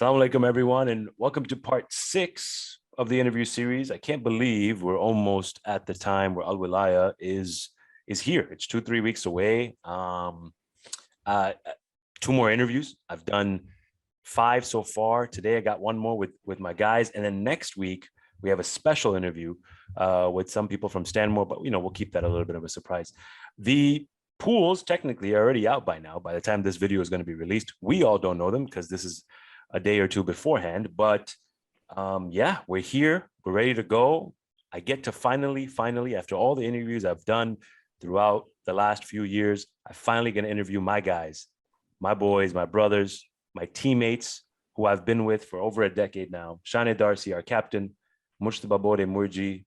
Assalamu alaikum, everyone, and welcome to part 6 of the interview series. I can't believe we're almost at the time where Al-Wilayah is here. It's 2-3 weeks away. Uh, 2 more interviews. I've done 5 so far. Today I got 1 more with my guys, and then next week we have a special interview with some people from Stanmore, but we'll keep that a little bit of a surprise. The pools technically are already out by now. By the time this video is going to be released, we all don't know them because this is a day or two beforehand, but yeah, we're here, we're ready to go. I get to finally, after all the interviews I've done throughout the last few years, I finally get to interview my guys, my boys, my brothers, my teammates who I've been with for over a decade now. Shane Darcy, our captain, Mushtaba Bode Murji,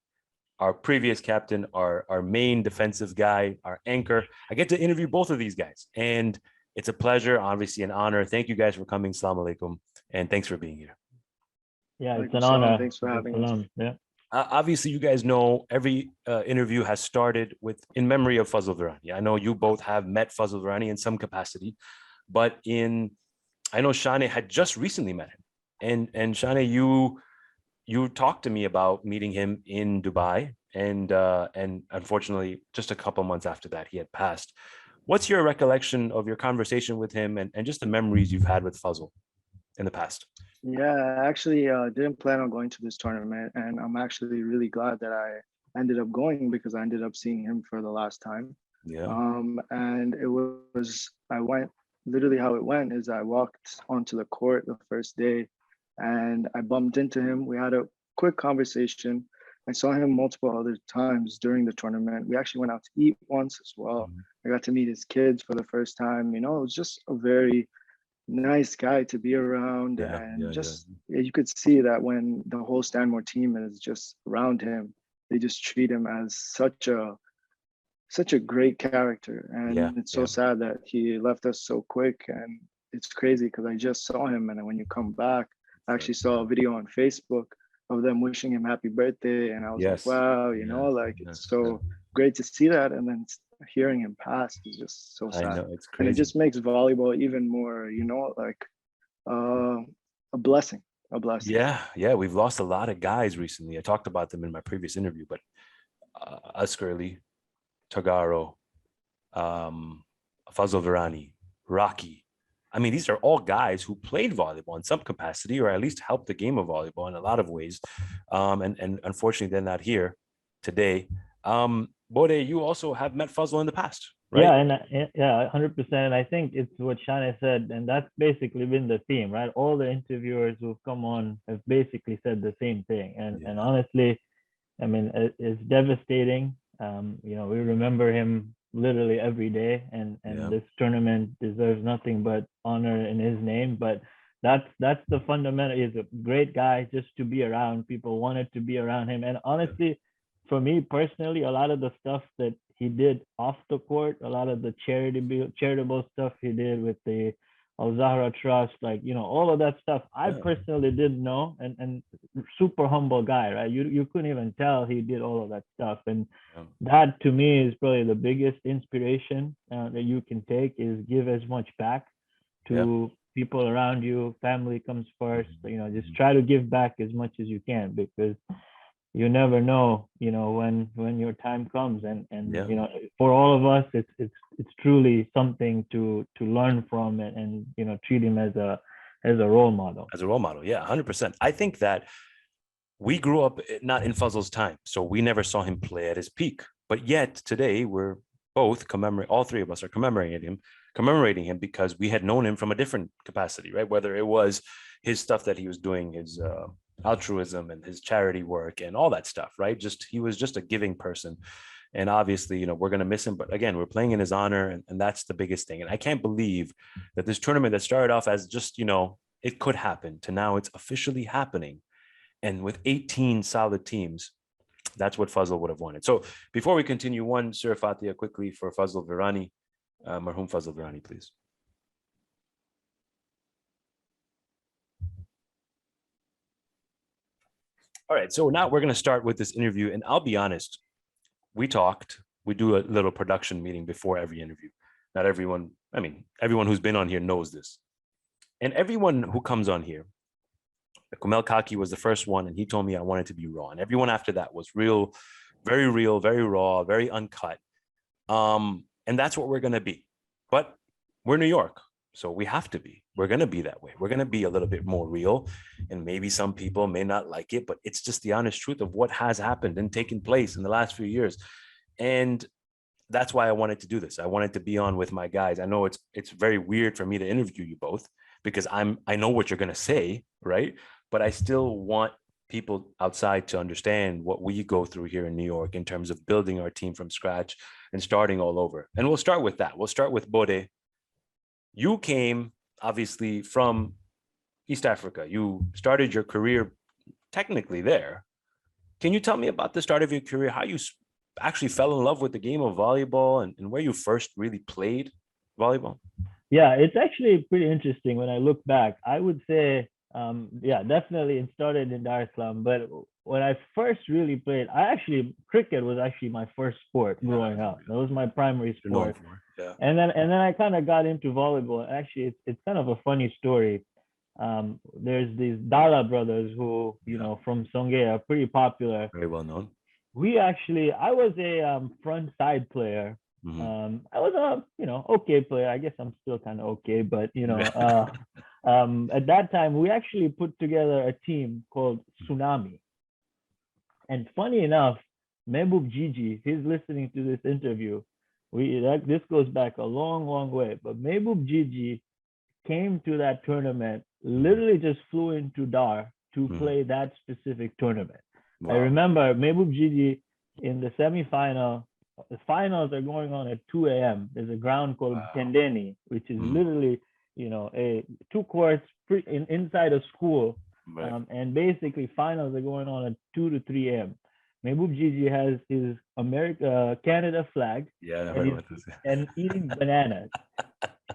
our previous captain, our main defensive guy, our anchor. I get to interview both of these guys, and it's a pleasure, obviously an honor. Thank you guys for coming. Assalamu alaikum. And thanks for being here. Yeah, it's an honor. Thanks for having us. Yeah. Obviously, you guys know every interview has started with in memory of Fazl Virani. I know you both have met Fazl Virani in some capacity, but I know Shane had just recently met him. And Shane, you talked to me about meeting him in Dubai, and unfortunately, just a couple months after that, he had passed. What's your recollection of your conversation with him and just the memories you've had with Fazl in the past? Yeah, I actually didn't plan on going to this tournament, and I'm actually really glad that I ended up going because I ended up seeing him for the last time. Yeah. And I went, literally how it went is I walked onto the court the first day and I bumped into him. We had a quick conversation. I saw him multiple other times during the tournament. We actually went out to eat once as well. I got to meet his kids for the first time. It was just a very nice guy to be around. You could see that when the whole Stanmore team is just around him, they just treat him as such a great character. And it's so sad that he left us so quick. And it's crazy because I just saw him, and when you come back, I actually saw a video on Facebook of them wishing him happy birthday, and I was like, wow, it's so great to see that. And then hearing him pass is just so sad. I know, it's crazy. And it just makes volleyball even more, a blessing. Yeah, we've lost a lot of guys recently. I talked about them in my previous interview, but Askerli, Tagaro, Fazl Virani, Rocky. I mean, these are all guys who played volleyball in some capacity, or at least helped the game of volleyball in a lot of ways. And unfortunately, they're not here today. Bode, you also have met Fazl in the past, right? Yeah, and 100%. I think it's what Shane said, and that's basically been the theme, right? All the interviewers who've come on have basically said the same thing. And honestly, I mean, it's devastating. We remember him literally every day, and this tournament deserves nothing but honor in his name. But that's the fundamental. He's a great guy just to be around. People wanted to be around him, and honestly, for me personally, a lot of the stuff that he did off the court, a lot of the charitable stuff he did with the Al-Zahra Trust, all of that stuff, I personally didn't know, and super humble guy, right? You couldn't even tell he did all of that stuff. And that to me is probably the biggest inspiration that you can take, is give as much back to people around you. Family comes first, just try to give back as much as you can, because you never know, when your time comes, and for all of us, it's truly something to learn from, and treat him as a role model. As a role model, 100%. I think that we grew up not in Fazl's time, so we never saw him play at his peak. But yet today we're both all 3 of us are commemorating him because we had known him from a different capacity, right? Whether it was his stuff that he was doing, his altruism and his charity work and all that stuff, right? He was just a giving person. And obviously, we're going to miss him, but again, we're playing in his honor, and that's the biggest thing. And I can't believe that this tournament that started off as just, it could happen, to now it's officially happening. And with 18 solid teams, that's what Fazl would have wanted. So before we continue, one Surah Fatiha quickly for Fazl Virani. Marhum Fazl Virani, please. All right, so now we're going to start with this interview, and I'll be honest, we do a little production meeting before every interview. Not everyone, everyone who's been on here knows this. And everyone who comes on here, Kumel Kaki was the first one, and he told me I wanted to be raw. And everyone after that was real, very raw, very uncut. And that's what we're going to be. But we're New York, so we have to be. We're going to be that way. We're going to be a little bit more real. And maybe some people may not like it, but it's just the honest truth of what has happened and taken place in the last few years. And that's why I wanted to do this. I wanted to be on with my guys. I know it's very weird for me to interview you both because I know what you're going to say, right? But I still want people outside to understand what we go through here in New York in terms of building our team from scratch and starting all over. And we'll start with that. We'll start with Bode. You came obviously from East Africa. You started your career technically there. Can you tell me about the start of your career, how you actually fell in love with the game of volleyball and where you first really played volleyball? Yeah, it's actually pretty interesting when I look back. I would say, yeah, definitely it started in Dar es Salaam. But when I first really played, cricket was actually my first sport growing up. That was my primary sport. Yeah. And then I kind of got into volleyball. Actually, it's kind of a funny story. There's these Dala brothers who, you know, from Songea are pretty popular. Very well known. I was a front side player. Mm-hmm. I was a, you know, okay player. I guess I'm still kind of okay, but you know, at that time we actually put together a team called Tsunami. And funny enough, Mehboob Gigi, he's listening to this interview. This goes back a long way. But Mehboob Gigi came to that tournament, literally just flew into Dar to play that specific tournament. Wow. I remember Mehboob Gigi in the semifinal. The finals are going on at 2 a.m. There's a ground called Tendeni, which is literally, you know, a 2 courts inside a school. Right. And basically finals are going on at 2 to 3 a.m. Mehboob Gigi has his Canada flag. Yeah, and eating bananas.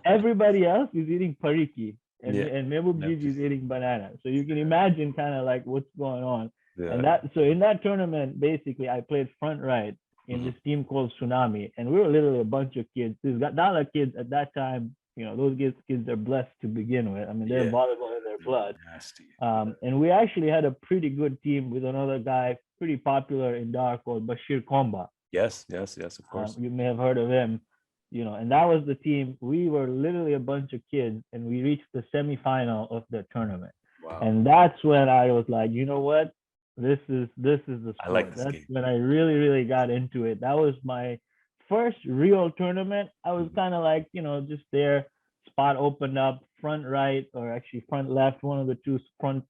Everybody else is eating pariki, and Mehboob Gigi is eating bananas. So you can imagine kind of like what's going on. Yeah. And so in that tournament, basically, I played front right in this team called Tsunami, and we were literally a bunch of kids. These Dala kids at that time, you know, those kids are blessed to begin with. I mean, they're volleyball in their blood. Nasty. And we actually had a pretty good team with another guy, pretty popular in Dar called Bashir Komba. Yes, of course. You may have heard of him, you know, and that was the team. We were literally a bunch of kids, and we reached the semifinal of the tournament. Wow. And that's when I was like, you know what? This is the sport. I like this That's game. when I really got into it. That was my first real tournament. I was kind of like, you know, just there, spot opened up, front right, or actually front left, one of the two front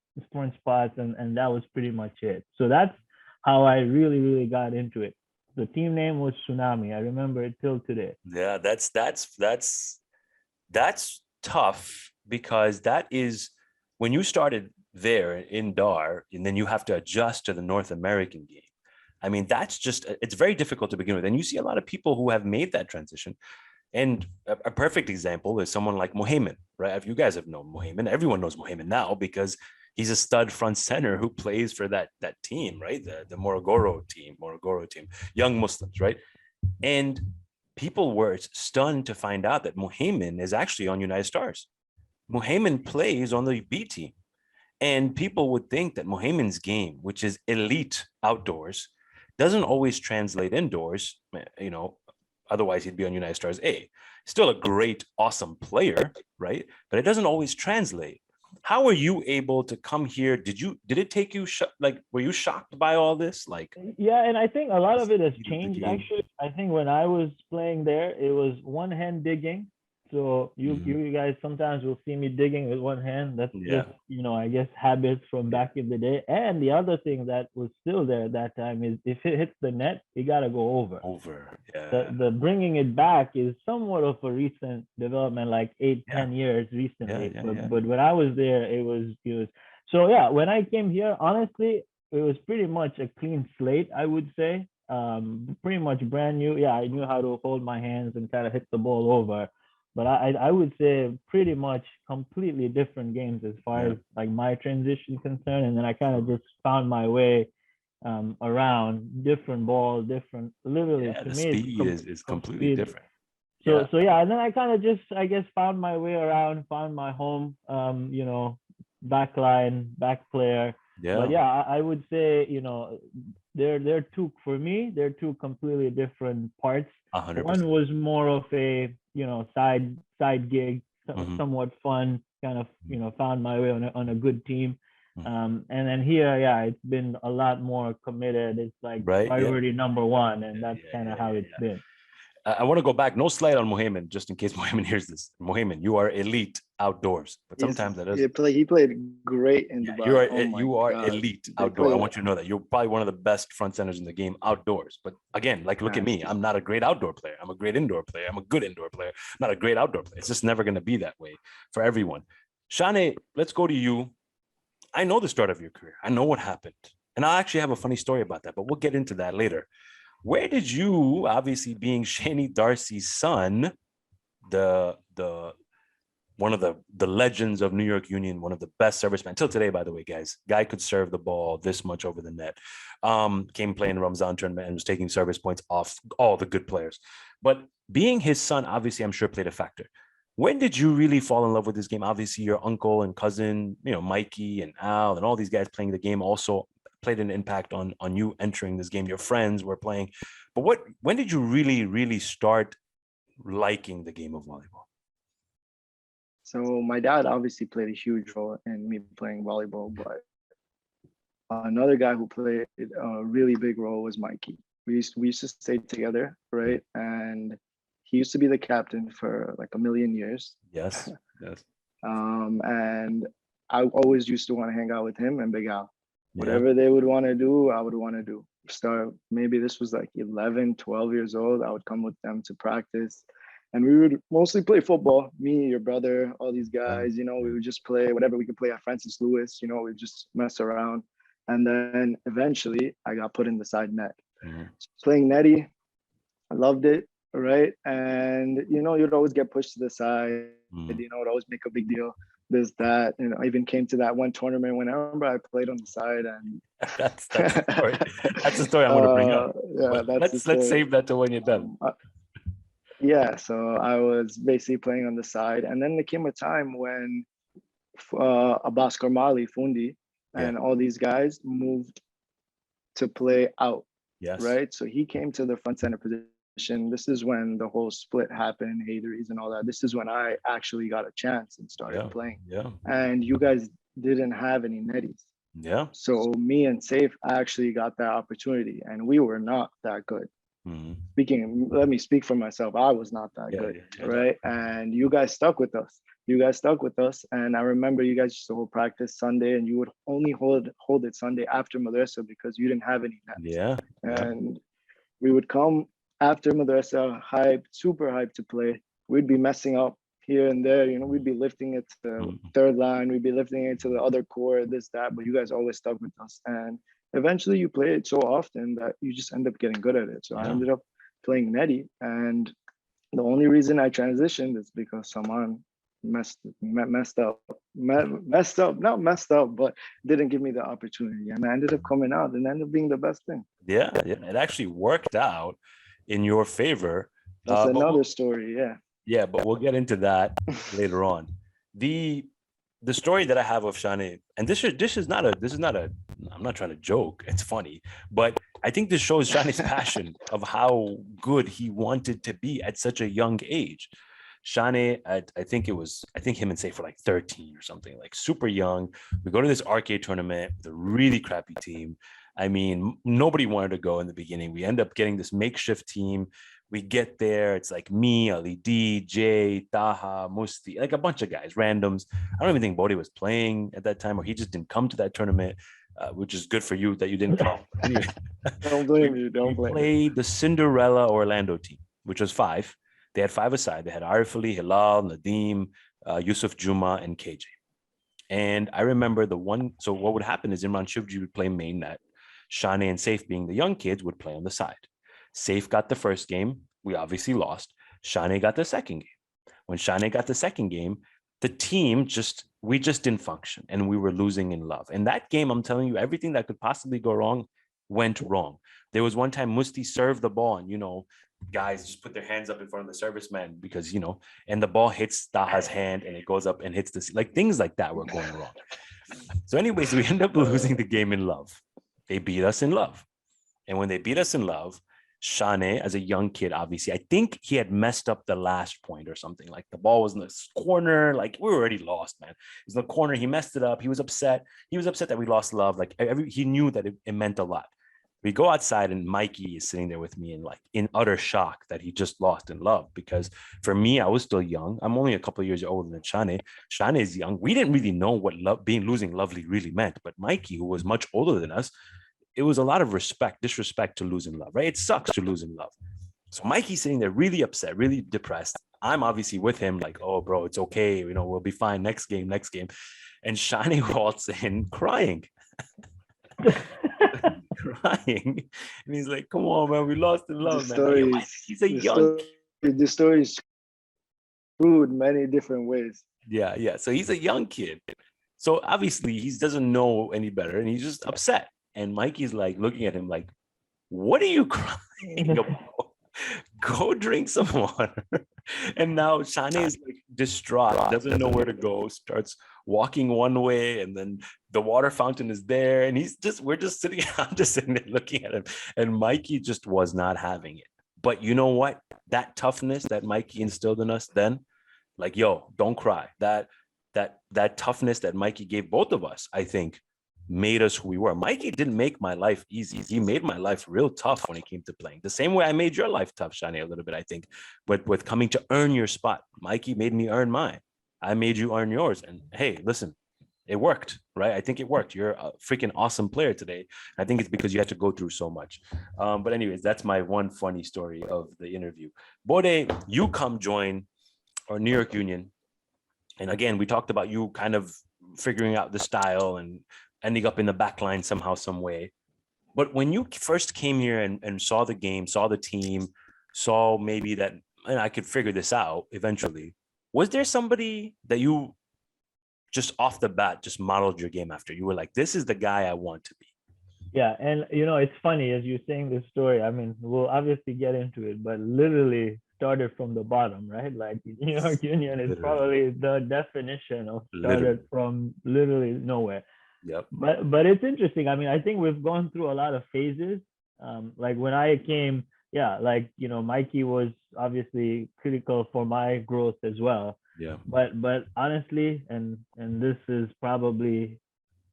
spots, and that was pretty much it. So that's how I really got into it. The team name was Tsunami. I remember it till today. Yeah, that's tough, because that is when you started there in Dar, and then you have to adjust to the North American game. I mean, it's very difficult to begin with. And you see a lot of people who have made that transition. And a perfect example is someone like Mohaimin, right? If you guys have known Mohaimin, everyone knows Mohaimin now because he's a stud front center who plays for that team, right? The Morogoro team, Young Muslims, right? And people were stunned to find out that Mohaimin is actually on United Stars. Mohaimin plays on the B team. And people would think that Mohaimin's game, which is elite outdoors, doesn't always translate indoors, you know, otherwise he'd be on United Stars A. Still a great, awesome player, right? But it doesn't always translate. How were you able to come here? Did it take you, were you shocked by all this? Yeah, and I think a lot of it has changed, actually. I think when I was playing there, it was one hand digging. So you guys sometimes will see me digging with one hand. That's just, you know, I guess habits from back in the day. And the other thing that was still there at that time is if it hits the net, you got to go over. Yeah. The bringing it back is somewhat of a recent development, like 10 years recently. But when I was there, it was. So yeah, when I came here, honestly, it was pretty much a clean slate, I would say. Pretty much brand new. Yeah, I knew how to hold my hands and kind of hit the ball over. But I would say pretty much completely different games as far as like my transition concerned. And then I kind of just found my way around different balls, literally. Yeah, the speed is completely different. So yeah, and then I kind of just, I guess, found my way around, found my home, you know, backline, back player. Yeah. But yeah, I would say, they're two, for me, they're two completely different parts. 100%. One was more of a, side gig, Mhm. somewhat fun, kind of, found my way on a good team. Mhm. And then here, yeah, it's been a lot more committed. It's like Right. Yeah. priority number one, and that's Yeah. kind Yeah. of how Yeah. it's Yeah. been. I want to go back. No slight on Mohamed, just in case Mohamed hears this. Mohamed, you are elite outdoors, but Yes, sometimes that doesn't. he played great in Yeah, you Dubai. are Oh my you are God. elite They outdoor. I played want you to know that you're probably one of the best front centers in the game outdoors. But again, like look at me. nasty. I'm not a great outdoor player. I'm a great indoor player. I'm a good indoor player. Not a great outdoor player. It's just never going to be that way for everyone. Shane, let's go to you. I know the start of your career. I know what happened. And I actually have a funny story about that, but we'll get into that later. Where did you, obviously being Shane Darcy's son, the one of the legends of New York Union, one of the best servicemen until today, by the way, guys. Guy could serve the ball this much over the net. Came playing Ramzan tournament and was taking service points off all the good players. But being his son, obviously, I'm sure played a factor. When did you really fall in love with this game? Obviously, your uncle and cousin, Mikey and Al and all these guys playing the game also played an impact on you entering this game. Your friends were playing. But when did you really, really start liking the game of volleyball? So my dad obviously played a huge role in me playing volleyball, but another guy who played a really big role was Mikey. We used to stay together, right? And he used to be the captain for like a million years. Yes. Yes. And I always used to want to hang out with him and Big Al. Yeah. Whatever they would want to do, I would want to do. Maybe this was like 11, 12 years old. I would come with them to practice. And we would mostly play football. Me, your brother, all these guys, we would just play whatever we could play at Francis Lewis, we'd just mess around. And then eventually I got put in the side net. Mm-hmm. Playing netty, I loved it, right? And you'd always get pushed to the side, would always make a big deal, this, that. I even came to that one tournament when I remember I played on the side, and that's the story. That's the story I'm going to bring up. Yeah, let's save that to when you're done. Yeah, so I was basically playing on the side, and then there came a time when Abbas Karmali, Fundi, and all these guys moved to play out. Yes. Right. So he came to the front center position. This is when the whole split happened, Hades and all that. This is when I actually got a chance and started playing. Yeah. And you guys didn't have any netties. Yeah. So me and Saif actually got that opportunity, and we were not that good. Mm-hmm. Let me speak for myself. I was not that good, right? And you guys stuck with us. And I remember you guys used to hold practice Sunday, and you would only hold it Sunday after Madrasa because you didn't have any nets. Yeah. And we would come after Madrasa, super hyped to play. We'd be messing up here and there, we'd be lifting it to the third line, we'd be lifting it to the other court, this, that, but you guys always stuck with us. And eventually you play it so often that you just end up getting good at it. So I ended up playing netty, and the only reason I transitioned is because Salman messed up, but didn't give me the opportunity, and I ended up coming out and ended up being the best thing. Yeah, it actually worked out in your favor. That's another story. Yeah, but we'll get into that later on. The story that I have of Shane, and this is not a I'm not trying to joke, it's funny, but I think this shows Shane's passion of how good he wanted to be at such a young age. Shane, I think him and Saif were like 13 or something, like super young. We go to this arcade tournament with a really crappy team. I mean, nobody wanted to go in the beginning. We end up getting this makeshift team. We get there. It's like me, Ali D, Jay, Taha, Musti, like a bunch of guys, randoms. I don't even think Bode was playing at that time, or he just didn't come to that tournament, which is good for you that you didn't come. Anyway, don't blame you. Don't blame. We played the Cinderella Orlando team, which was 5. They had 5 aside. They had Arif Ali, Hilal, Nadeem, Yusuf Juma, and KJ. And I remember so what would happen is Imran Shivji would play main net. Shane and Saif, being the young kids, would play on the side. Saif got the first game. We obviously lost. Shane got the second game. When Shane got the second game, the team we just didn't function, and we were losing in love. In that game, I'm telling you, everything that could possibly go wrong went wrong. There was one time Musti served the ball, and guys just put their hands up in front of the serviceman because and the ball hits Taha's hand and it goes up and hits the, like, things like that were going wrong. So anyways, we end up losing the game in love. They beat us in love. And when they beat us in love, Shane, as a young kid, obviously, I think he had messed up the last point or something. Like the ball was in the corner. Like we were already lost, man. It was in the corner. He messed it up. He was upset. He was upset that we lost love. Like he knew that it meant a lot. We go outside and Mikey is sitting there with me and like in utter shock that he just lost in love. Because for me, I was still young. I'm only a couple of years older than Shane. Shane is young. We didn't really know what losing lovely really meant. But Mikey, who was much older than us, it was a lot of disrespect to losing love, right? It sucks to lose in love. So Mikey's sitting there really upset, really depressed. I'm obviously with him, like, oh, bro, it's okay. You know, we'll be fine next game. And Shani walks in crying. Crying. And he's like, come on, man, we lost in love, man. He's a young kid. The story is screwed many different ways. Yeah. So he's a young kid. So obviously he doesn't know any better and he's just upset. And Mikey's like looking at him like, what are you crying about? Go drink some water. And now Shane is like distraught, doesn't know where to go, starts walking one way, and then the water fountain is there. And we're just sitting, I'm just sitting there looking at him. And Mikey just was not having it. But you know what? That toughness that Mikey instilled in us then, like, yo, don't cry. That toughness that Mikey gave both of us, I think, made us who we were. Mikey didn't make my life easy. He made my life real tough when it came to playing. The same way I made your life tough, Shane, a little bit, I think. But with coming to earn your spot, Mikey made me earn mine. I made you earn yours. And hey, listen, it worked, right? I think it worked. You're a freaking awesome player today. I think it's because you had to go through so much. But anyways, that's my one funny story of the interview. Bode, you come join our New York Union. And again, we talked about you kind of figuring out the style and ending up in the back line somehow, some way. But when you first came here and saw the game, saw the team, saw maybe that, and I could figure this out eventually, was there somebody that you just off the bat just modeled your game after? You were like, this is the guy I want to be. Yeah, and it's funny as you're saying this story. I mean, we'll obviously get into it, but literally started from the bottom, right? Like New York Union is probably the definition of started from literally nowhere. Yep. But it's interesting. I mean, I think we've gone through a lot of phases. Like when I came, Mikey was obviously critical for my growth as well. Yeah. But honestly, and this is probably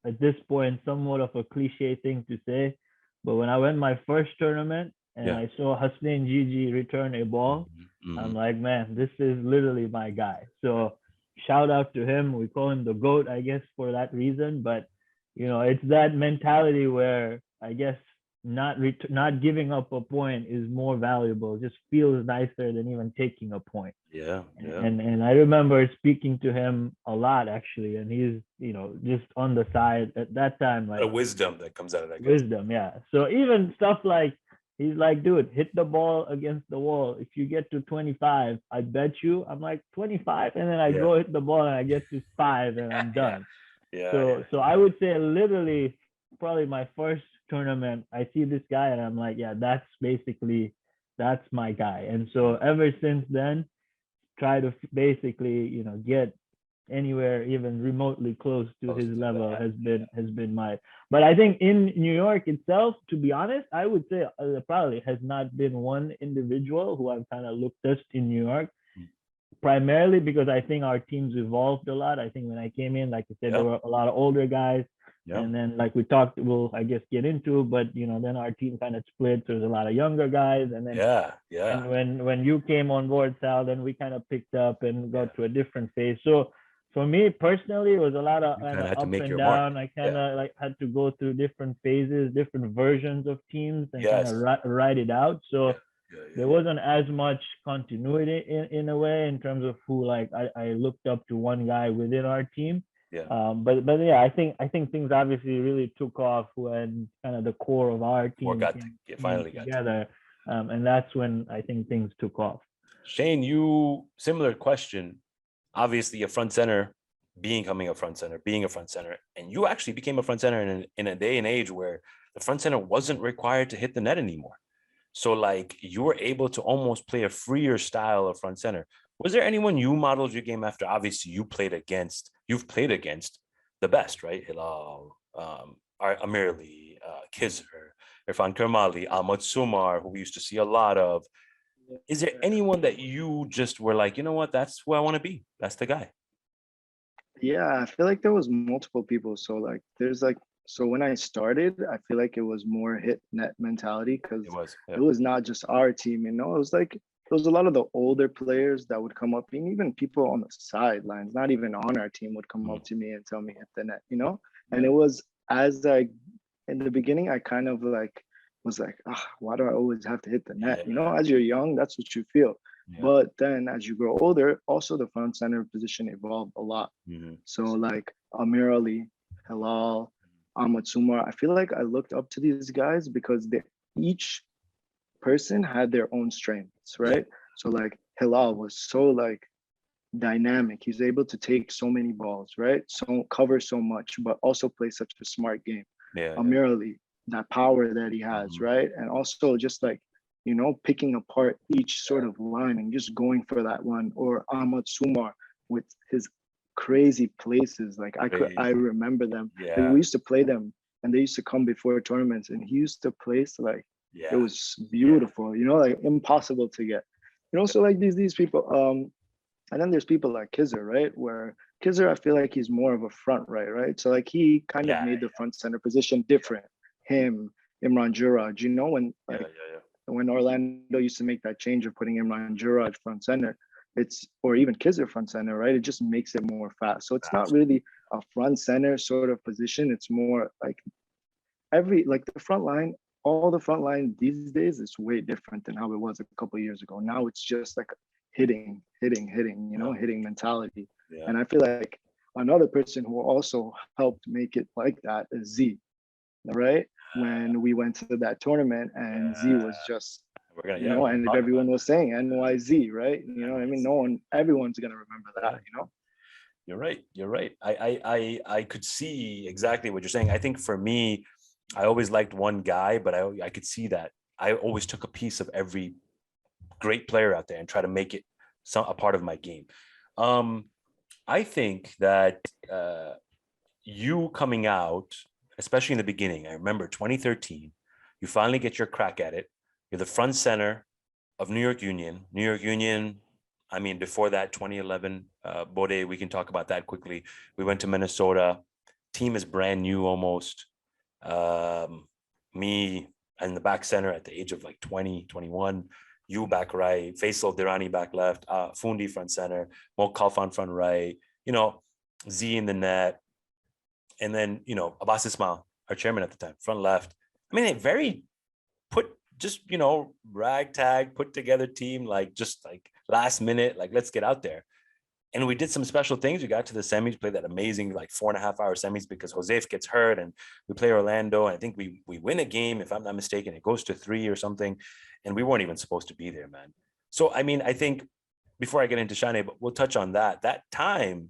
at this point somewhat of a cliche thing to say, but when I went my first tournament and I saw Hasnain Gigi return a ball, I'm like, man, this is literally my guy. So shout out to him. We call him the GOAT, I guess, for that reason. But it's that mentality where I guess not giving up a point is more valuable. It just feels nicer than even taking a point. Yeah. And I remember speaking to him a lot actually, and he's just on the side at that time, like a wisdom that comes out of that. Wisdom, yeah. So even stuff like he's like, dude, hit the ball against the wall. If you get to 25, I bet you. I'm like 25, and then I go hit the ball and I get to 5, and I'm done. So I would say literally probably my first tournament, I see this guy and I'm like, yeah, that's my guy. And so ever since then, try to basically get anywhere even remotely close to his level has been my. But I think in New York itself, to be honest, I would say there probably has not been one individual who I've kind of looked at in New York, primarily because I think our teams evolved a lot. I think when I came in, like I said, there were a lot of older guys. And then like we talked, we'll I guess get into, but then our team kind of split. So there's a lot of younger guys, and then and when you came on board, Sal, then we kind of picked up and got to a different phase. So for me personally, it was a lot of up and down. I kind of like had to go through different phases, different versions of teams, and kind of ride it out. So there wasn't as much continuity in a way in terms of who like I looked up to one guy within our team. But yeah, I think things obviously really took off when kind of the core of our team finally got together, and that's when I think things took off. Shane, similar question. Obviously, a front center, becoming a front center, being a front center, and you actually became a front center in a day and age where the front center wasn't required to hit the net anymore. So like you were able to almost play a freer style of front center. Was there anyone you modeled your game after? Obviously, you've played against, the best, right? Hilal, Amirli, Khizr, Irfan Kermali, Ahmad Sumar, who we used to see a lot of. Is there anyone that you just were like, you know what, that's who I want to be? That's the guy. Yeah, I feel like there was multiple people. So like there's like so when I started, I feel like it was more hit net mentality It because was. it Yeah. was not just our team, you know, it was like there was a lot of the older players that would come up, and even people on the sidelines, not even on our team, would come Mhm. up to me and tell me hit the net, you know? And Yeah. it was as I in the beginning, I kind of like was like, why do I always have to hit the net? Yeah. You know, as you're young, that's what you feel. Yeah. But then as you grow older, also the front center position evolved a lot. Hmm. So like Amir Ali, Halal, Ahmad Sumar, I feel like I looked up to these guys because they each person had their own strengths, Yeah. right? So like Halal was so like dynamic. He's able to take so many balls, right? So cover so much, but also play such a smart game. Yeah. Yeah. Amir Ali, that power that he has, Mhm. right? And also just like, you know, picking apart each sort of line and just going for that one. Or Ahmad Sumar with his crazy places. Like I Crazy. remember them. Like we Yeah. used to play them and they used to come before tournaments and he used to place like it Yeah. was beautiful, you know, like impossible to get. You know, Yeah. so like these people, and then there's people like Kizzer, right? Where Kizzer, I feel like he's more of a front right, right? So like he kind of Yeah. made the front center position different. Him, Imran Juraj, you know, when Yeah. like Yeah. when Orlando used to make that change of putting Imran Juraj front center, it's or even Kizzer front center, right? It just makes it more fast. So it's not Fast. really a front center sort of position. It's more like every like the front line, all the front line these days is way different than how it was a couple of years ago. Now it's just like hitting, you know, Yeah. hitting mentality. Yeah. And I feel like another person who also helped make it like that is Z, right? When we went to that tournament and Z Yeah. was just, We're gonna. you Yeah. know, We're gonna and if talk about everyone was saying NYZ, right? You know what I mean? that. No one, everyone's gonna remember that, Yeah. you know? You're right. You're right. I could see exactly what you're saying. I think for me, I always liked one guy, but I could see that I always took a piece of every great player out there and try to make it a part of my game. Um, I think that you coming out, especially in the beginning, I remember 2013, you finally get your crack at it. You're the front center of New York Union. New York Union, I mean, before that, 2011, Bode, we can talk about that quickly. We went to Minnesota. Team is brand new almost. Me in the back center at the age of like 20, 21. You back right, Faisal Dirani back left, Fundi front center, Mo Khalfan front right, you know, Z in the net, and then Abbas Ismail, our chairman at the time, front left. I mean, a very put just ragtag put together team, like just like last minute, like let's get out there. And we did some special things. We got to the semis, played that amazing like 4.5 hour semis because Josef gets hurt, and we play Orlando. And I think we win a game, if I'm not mistaken. It goes to 3 or something, and we weren't even supposed to be there, man. So I mean, I think before I get into Shane, but we'll touch on that. That time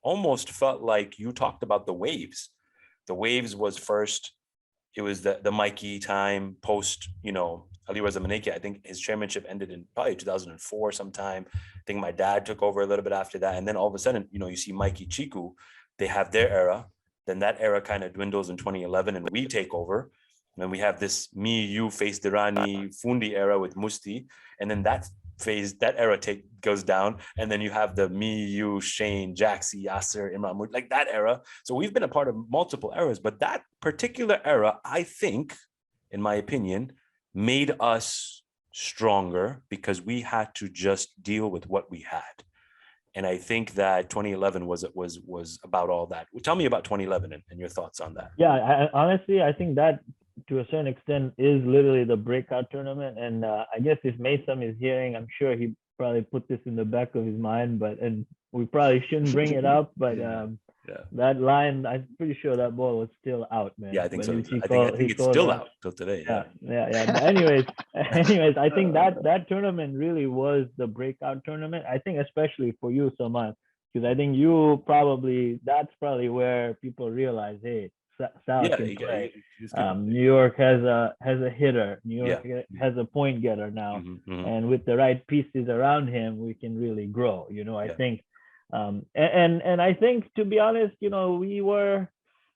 almost felt like you talked about the waves. The waves was first. It was the Mikey time post, Ali Reza Maneki. I think his chairmanship ended in probably 2004 sometime. I think my dad took over a little bit after that. And then all of a sudden, you see Mikey Chiku, they have their era. Then that era kind of dwindles in 2011 and we take over. And we have this me, you, Face Dirani, Fundi era with Musti. And then that era goes down. And then you have the me, you, Shane, Jaxie, Yasser, Imran, like that era. So we've been a part of multiple eras, but that particular era, I think, in my opinion, made us stronger because we had to just deal with what we had. And I think that 2011 was about all that. Well, tell me about 2011 and your thoughts on that. Yeah, honestly, I think that to a certain extent is literally the breakout tournament. And I guess if Mason is hearing, I'm sure he probably put this in the back of his mind, and we probably shouldn't bring it up. But Yeah. that line, I'm pretty sure that ball was still out, man. Yeah, I think so. I think He it's called still us. out till today. Yeah. But anyways, I think that tournament really was the breakout tournament. I think especially for you, Salman, because I think that's probably where people realize, hey, Sal Yeah, can play. he's good. New York has a hitter. New Yeah. York has a point getter now, Mm-hmm. and with the right pieces around him, we can really grow. I think And I think, to be honest, we were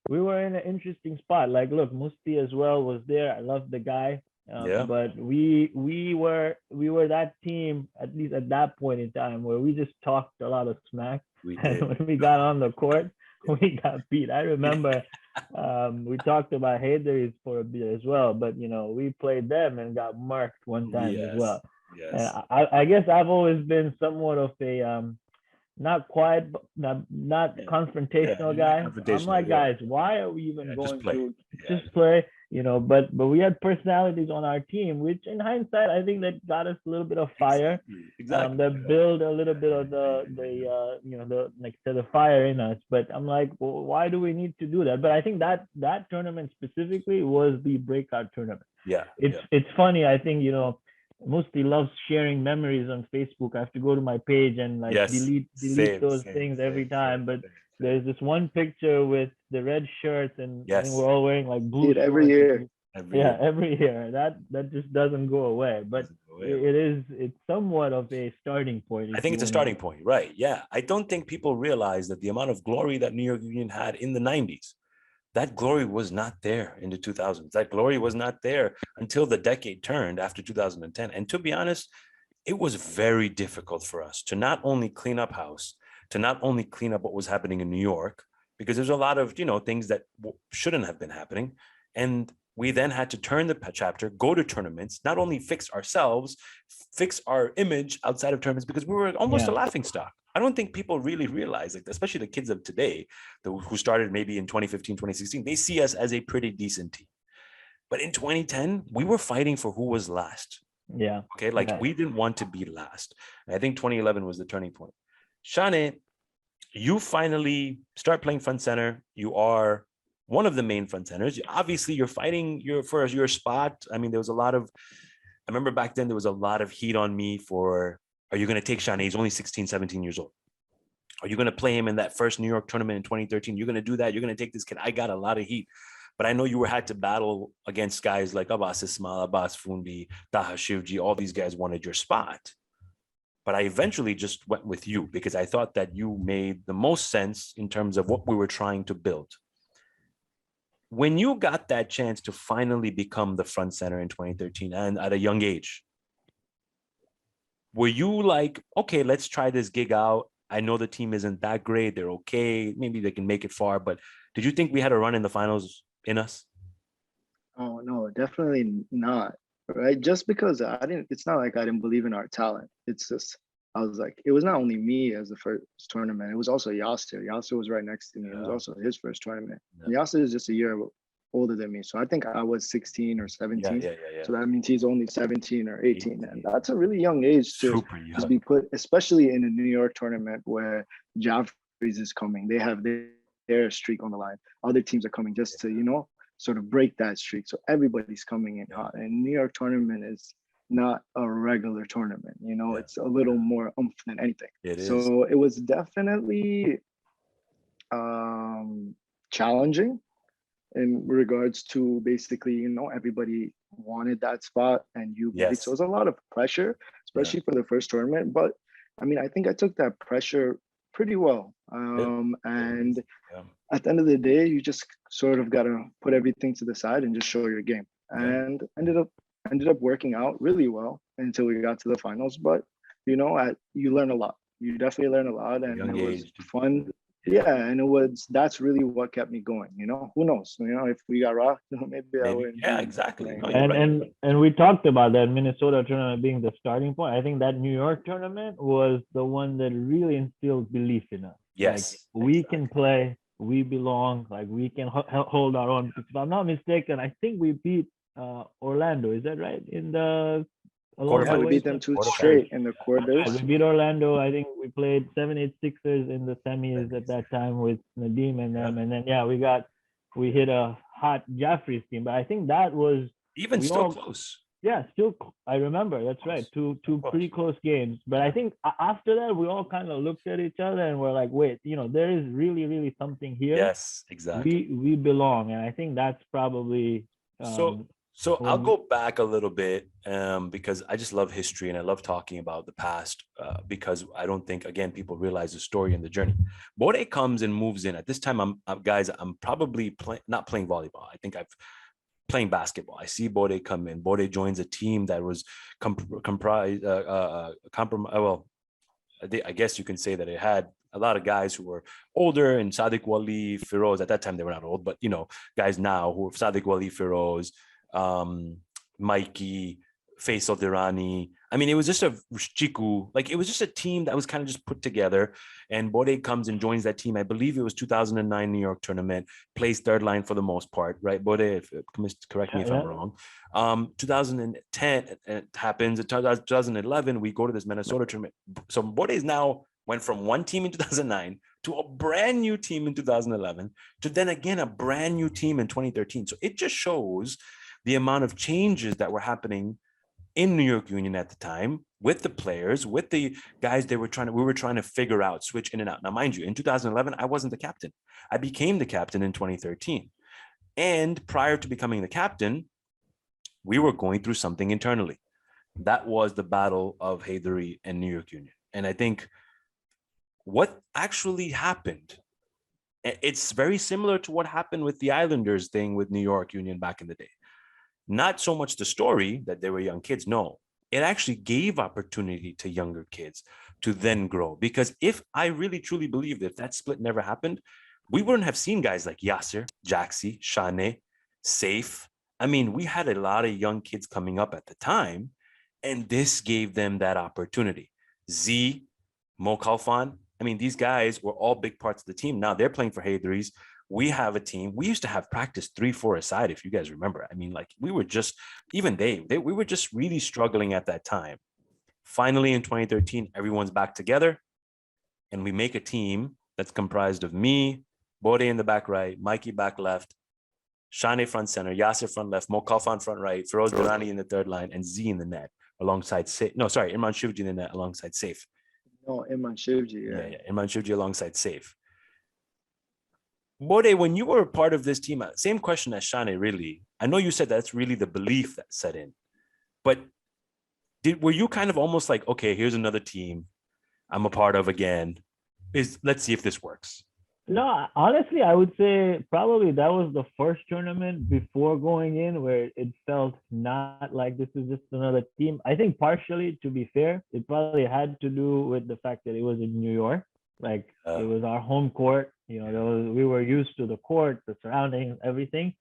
in an interesting spot. Like, look, Musti as well was there. I love the guy. Yeah, But we were that team, at least at that point in time, where we just talked a lot of smack, we and did. when we got on the court, Yeah. we got beat. I remember we talked about Haydaris for a bit as well, but we played them and got marked one time as Yes, well. And yes. I guess I've always been somewhat of a not quiet, but not Yeah, yeah. confrontational You're not guy. I'm confrontational. like, Yeah, guys, why are we even yeah. Just going play. to Yeah, just play? But we had personalities on our team, which in hindsight, I think that got us a little bit of fire. exactly, exactly. That build a little bit of the like the fire in us. But I'm like, well, why do we need to do that? But I think that tournament specifically was the breakout tournament. Yeah, yeah. It's funny. I think mostly loves sharing memories on Facebook. I have to go to my page and like Yes. delete Same, those same, things every same, same, time. But same, same. there's this one picture with the red shirts, and I think Yes. we're all wearing like See blue it every shorts. year. Every Yeah, year. every year. That just doesn't go away. But Doesn't go away. it's somewhat of a starting point, I if think you it's a want to. starting point, right? Yeah. I don't think people realize that the amount of glory that New York Union had in the 90s, that glory was not there in the 2000s. That glory was not there until the decade turned after 2010. And to be honest, it was very difficult for us to not only clean up house, to not only clean up what was happening in New York, because there's a lot of, things that shouldn't have been happening. And we then had to turn the chapter, go to tournaments, not only fix ourselves, fix our image outside of tournaments, because we were almost a Yeah. laughing stock. I don't think people really realize, like, especially the kids of today, who started maybe in 2015, 2016, they see us as a pretty decent team. But in 2010, we were fighting for who was last. Yeah. Okay, like Right. we didn't want to be last. And I think 2011 was the turning point. Shane, you finally start playing front center. You are one of the main front centers. Obviously, you're fighting for your spot. I mean, there was a lot of, I remember back then there was a lot of heat on me for, are you going to take Shane? He's only 16, 17 years old. Are you going to play him in that first New York tournament in 2013? You're going to do that. You're going to take this kid. I got a lot of heat. But I know you had to battle against guys like Abbas Ismail, Abbas Fundi, Taha Shivji. All these guys wanted your spot. But I eventually just went with you because I thought that you made the most sense in terms of what we were trying to build. When you got that chance to finally become the front center in 2013 and at a young age, were you like, okay, let's try this gig out? I know the team isn't that great. They're okay. Maybe they can make it far. But did you think we had a run in the finals in us? Oh no, definitely not. Right? Just because it's not like I didn't believe in our talent. It's just I was like, it was not only me as the first tournament, it was also Yasser. Yasser was right next to me. It was also his first tournament. Yeah. Yasser is just a year older than me. So I think I was 16 or 17. Yeah. So that means he's only 17 or 18. And that's a really young age to Super young. just be put, especially in a New York tournament where Jaffrey's is coming. They have their streak on the line. Other teams are coming just to, sort of break that streak. So everybody's coming in hot. And New York tournament is not a regular tournament. It's a little more oomph than anything. It is. So it was definitely challenging in regards to basically, everybody wanted that spot and you made. Yes. So it was a lot of pressure, especially for the first tournament. But I mean, I think I took that pressure pretty well. And at the end of the day, you just sort of got to put everything to the side and just show your game. And ended up working out really well until we got to the finals. But you learn a lot. You definitely learn a lot, and it was fun. Yeah, and that's really what kept me going. Who knows? If we got rocked, maybe I wouldn't. Yeah, exactly. No, and we talked about that Minnesota tournament being the starting point. I think that New York tournament was the one that really instilled belief in us. Yes, like, we can play, we belong, like we can hold our own. If I'm not mistaken, I think we beat Orlando. Is that right? In the we beat them 2 straight in the quarters. We beat Orlando. I think we played 7-8 Sixers in the semis at that time with Nadim and them. And then we hit a hot Jaffrey's team. But I think that was even still close. Yeah, still I remember. That's right. Two pretty close games. But I think after that we all kind of looked at each other and we're like, wait, there is really, really something here. Yes, exactly. We belong. And I think that's probably so So I'll When go back a little bit because I just love history and I love talking about the past because I don't think, again, people realize the story and the journey. Bode comes and moves in. At this time, guys, I'm probably not playing volleyball. I think I've playing basketball. I see Bode come in. Bode joins a team that was comprised, well, I guess you can say that it had a lot of guys who were older and Sadiq Wali, Firoz. At that time, they were not old, but guys now who are Sadiq Wali, Firoz, Mikey, Faisal Dirani. I mean, it was just a Chiku, like it was just a team that was kind of just put together. And Bode comes and joins that team. I believe it was 2009 New York tournament, plays third line for the most part, right? Bode, correct me if I'm wrong. 2010 it happens. In 2011, we go to this Minnesota tournament. So Bode now went from one team in 2009 to a brand new team in 2011 to then again a brand new team in 2013. So it just shows the amount of changes that were happening in New York Union at the time with the players, with the guys we were trying to figure out, switch in and out. Now, mind you, in 2011, I wasn't the captain. I became the captain in 2013. And prior to becoming the captain, we were going through something internally. That was the battle of Haydari and New York Union. And I think what actually happened, it's very similar to what happened with the Islanders thing with New York Union back in the day. Not so much the story that they were young kids. No, it actually gave opportunity to younger kids to then grow. Because if I really truly believe that if that split never happened, we wouldn't have seen guys like Yasser, Jaxie, Shane, Safe. I mean, we had a lot of young kids coming up at the time, and this gave them that opportunity. Z, Mo Khalfan. I mean, these guys were all big parts of the team. Now they're playing for Haydari's. We have a team. We used to have practice 3-4 aside, if you guys remember. I mean, like we were just, even we were just really struggling at that time. Finally, in 2013, everyone's back together and we make a team that's comprised of me, Bode in the back right, Mikey back left, Shane front center, Yasser front left, Mo Khalfan front right, Firoz Durrani in the third line, and Z in the net alongside Safe. No, sorry, Imran Shivji in the net alongside Safe. No, Imran Shivji, yeah. Imran Shivji alongside Safe. Bode, when you were a part of this team, same question as Shane, really. I know you said that's really the belief that set in, but were you kind of almost like, okay, here's another team I'm a part of again. Let's see if this works. No, honestly, I would say probably that was the first tournament before going in where it felt not like this is just another team. I think partially, to be fair, it probably had to do with the fact that it was in New York. Like it was our home court, we were used to the court, the surroundings, everything.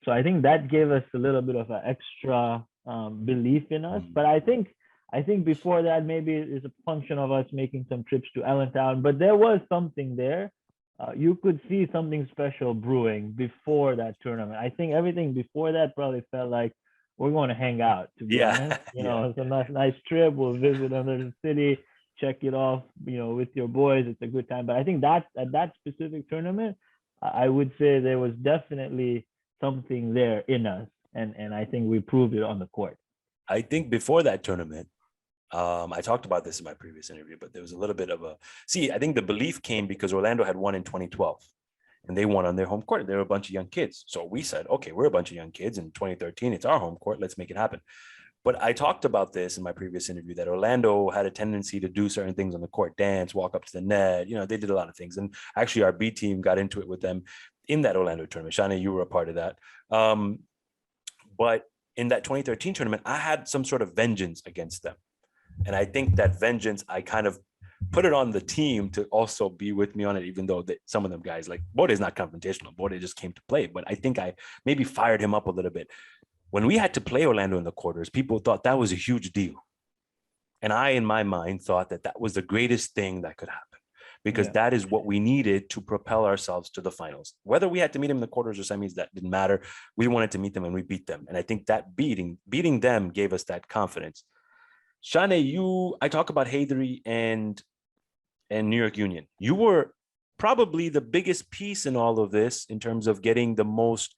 So I think that gave us a little bit of an extra belief in us. But I think before that, maybe it's a function of us making some trips to Allentown. But there was something there. You could see something special brewing before that tournament. I think everything before that probably felt like we're going to hang out, to be honest. It's a nice trip. We'll visit another city, check it off, with your boys. It's a good time. But I think that at that specific tournament, I would say there was definitely something there in us. And I think we proved it on the court. I think before that tournament, I talked about this in my previous interview, but there was a little bit of I think the belief came because Orlando had won in 2012 and they won on their home court. They were a bunch of young kids. So we said, okay, we're a bunch of young kids in 2013. It's our home court. Let's make it happen. But I talked about this in my previous interview that Orlando had a tendency to do certain things on the court, dance, walk up to the net. They did a lot of things. And actually our B team got into it with them in that Orlando tournament. Shana, you were a part of that. But in that 2013 tournament, I had some sort of vengeance against them. And I think that vengeance, I kind of put it on the team to also be with me on it, even though some of them guys, like Bode is not confrontational. Bode just came to play. But I think I maybe fired him up a little bit. When we had to play Orlando in the quarters, people thought that was a huge deal. And I, in my mind, thought that was the greatest thing that could happen because that is what we needed to propel ourselves to the finals. Whether we had to meet them in the quarters or semis, that didn't matter. We wanted to meet them and we beat them. And I think that beating them gave us that confidence. Shane, I talk about Haydari and New York Union. You were probably the biggest piece in all of this in terms of getting the most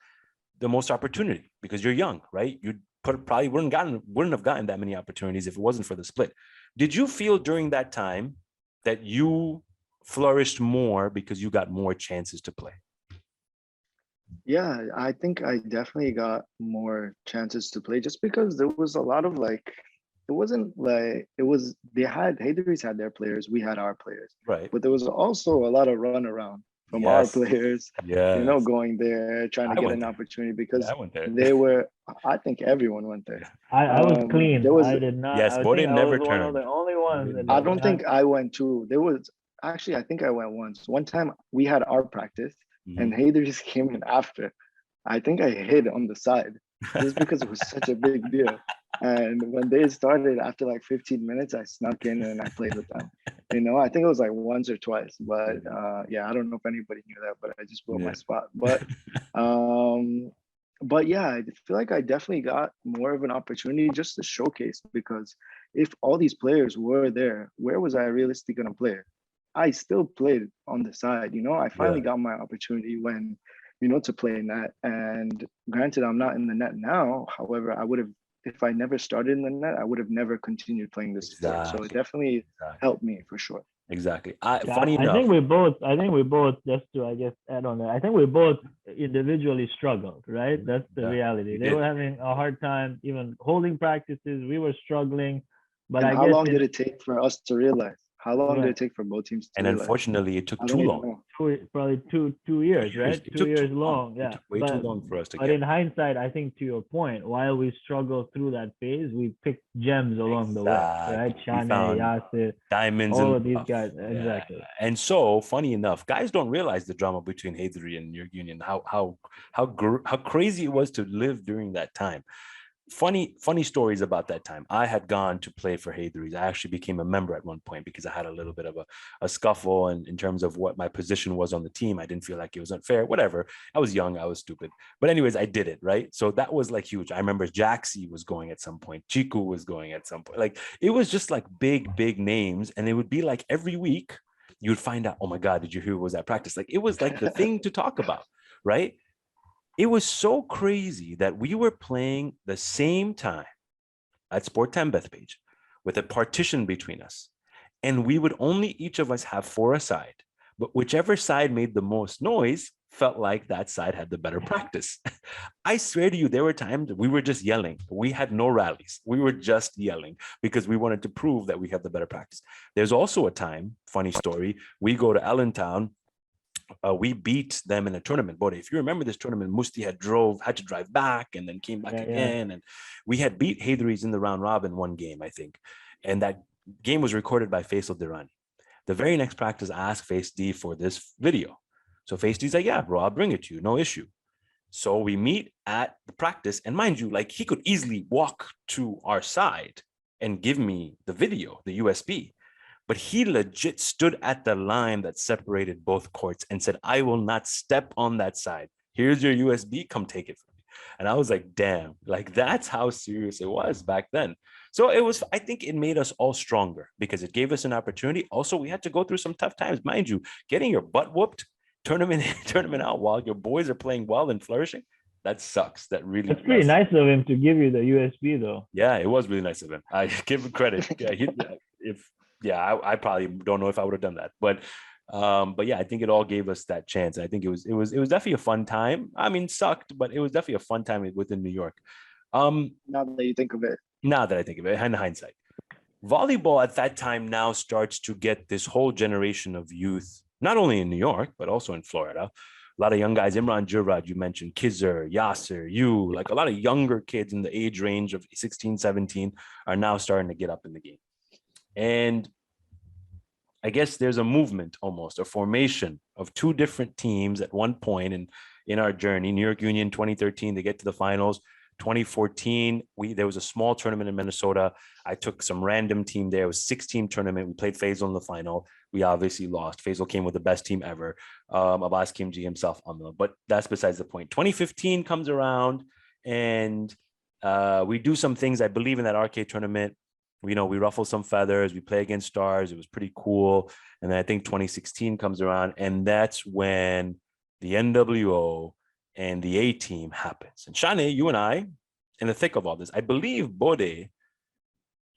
opportunity because you're young, right? You probably wouldn't have gotten that many opportunities if it wasn't for the split. Did you feel during that time that you flourished more because you got more chances to play? Yeah, I think I definitely got more chances to play just because there was a lot of like, it wasn't like it was they had Hadri's had their players, we had our players, Right. but there was also a lot of run around from our Yes. players, Yes. going there trying to I get went an there. opportunity Yeah, because I went there. they were. I think everyone went there. I was There clean. was. I did not. Yes, I Bode think I never was one of the turned. only ones Bode that I never did don't not. think I went too. There was actually. I think I went once. One time we had our practice, and turned. Hadri's came in after. I think I hid on the side just because it was such a big deal. And when they started after like 15 minutes, I snuck in and I played with them. I think it was like once or twice, but Mhm. yeah, I don't know if anybody knew that, but I just blew my Yeah. spot. Um, but yeah, I feel like I definitely got more of an opportunity just to showcase because if all these players were there, where was I realistically going to play? I still played on the side. I finally Yeah. got my opportunity when to play net. And granted, I'm not in the net now. However, I would have, if I never started in the net, I would have never continued playing this sport. So it Exactly. definitely Exactly. helped me for sure. Exactly. Yeah, Funny I enough. think we both. I think we both. Just to, I guess, add on that. I think we both individually struggled. Right. That's the Yeah, reality. we They were did. having a hard time even holding practices. We were struggling, but And I how guess long did in it take for us to realize? How long did right, it take for both teams to And realize? unfortunately, it took I too don't even long. know. probably two 2 years, years. right? It Two took too years long. long. It Yeah. took way too long for us to But get in hindsight, I think to your point, while we struggled through that phase, we picked gems along the way, right? exactly. We Shane, found Yasir, diamonds in all the of these rough. guys. Yeah. Exactly. And so, funny enough, guys don't realize the drama between Hadri and your union. How crazy it was to live during that time. Funny stories about that time. I had gone to play for Hadri's. I actually became a member at one point because I had a little bit of a scuffle and in terms of what my position was on the team. I didn't feel like it was unfair, whatever. I was young, I was stupid. But anyways, I did it, right? So that was like huge. I remember Jaxie was going at some point. Chiku was going at some point. Like it was just like big names. And it would be like every week you would find out, oh my God, did you hear who was at practice? Like it was like the thing to talk about, right? It was so crazy that we were playing the same time at Sport Time Bethpage with a partition between us. And we would only each of us have four aside, but whichever side made the most noise felt like that side had the better practice. I swear to you, there were times we were just yelling. We had no rallies. We were just yelling because we wanted to prove that we had the better practice. There's also a time, funny story, we go to Allentown. We beat them in a tournament. But if you remember this tournament, Musti had to drive back and then came back Yeah. again. And we had beat Hadri's in the round robin one game, I think. And that game was recorded by Faisal Dirani. The very next practice, I asked Face D for this video. So Face D's like, yeah, bro, I'll bring it to you. No issue. So we meet at the practice. And mind you, like he could easily walk to our side and give me the video, the USB. But he legit stood at the line that separated both courts and said, I will not step on that side. Here's your USB. Come take it from me. And I was like, damn, like that's how serious it was back then. So it was, I think it made us all stronger because it gave us an opportunity. Also, we had to go through some tough times. Mind you, getting your butt whooped, tournament out while your boys are playing well and flourishing, that sucks. That really It's pretty does. nice of him to give you the USB though. Yeah, it was really nice of him. I give him credit. Yeah, I probably don't know if I would have done that, but yeah, I think it all gave us that chance. I think it was definitely a fun time. I mean, sucked, but it was definitely a fun time within New York. Now that you think of it. Now that I think of it, in hindsight, volleyball at that time now starts to get this whole generation of youth, not only in New York but also in Florida. A lot of young guys, Imran Jurad, you mentioned, Kizzer, Yasser, you, like a lot of younger kids in the age range of 16, 17 are now starting to get up in the game. And I guess there's a movement, almost a formation of two different teams at one point in our journey. New York Union 2013, they get to the finals. 2014, there was a small tournament in Minnesota. I took some random team there. It was 6-team tournament. We played Faisal in the final. We obviously lost. Faisal came with the best team ever. Abbas Kimji himself on them, but that's besides the point. 2015 comes around and we do some things, I believe, in that arcade tournament. We ruffle some feathers. We play against stars. It was pretty cool. And then I think 2016 comes around, and that's when the NWO and the A team happens. And Shane, you and I, in the thick of all this, I believe Bode,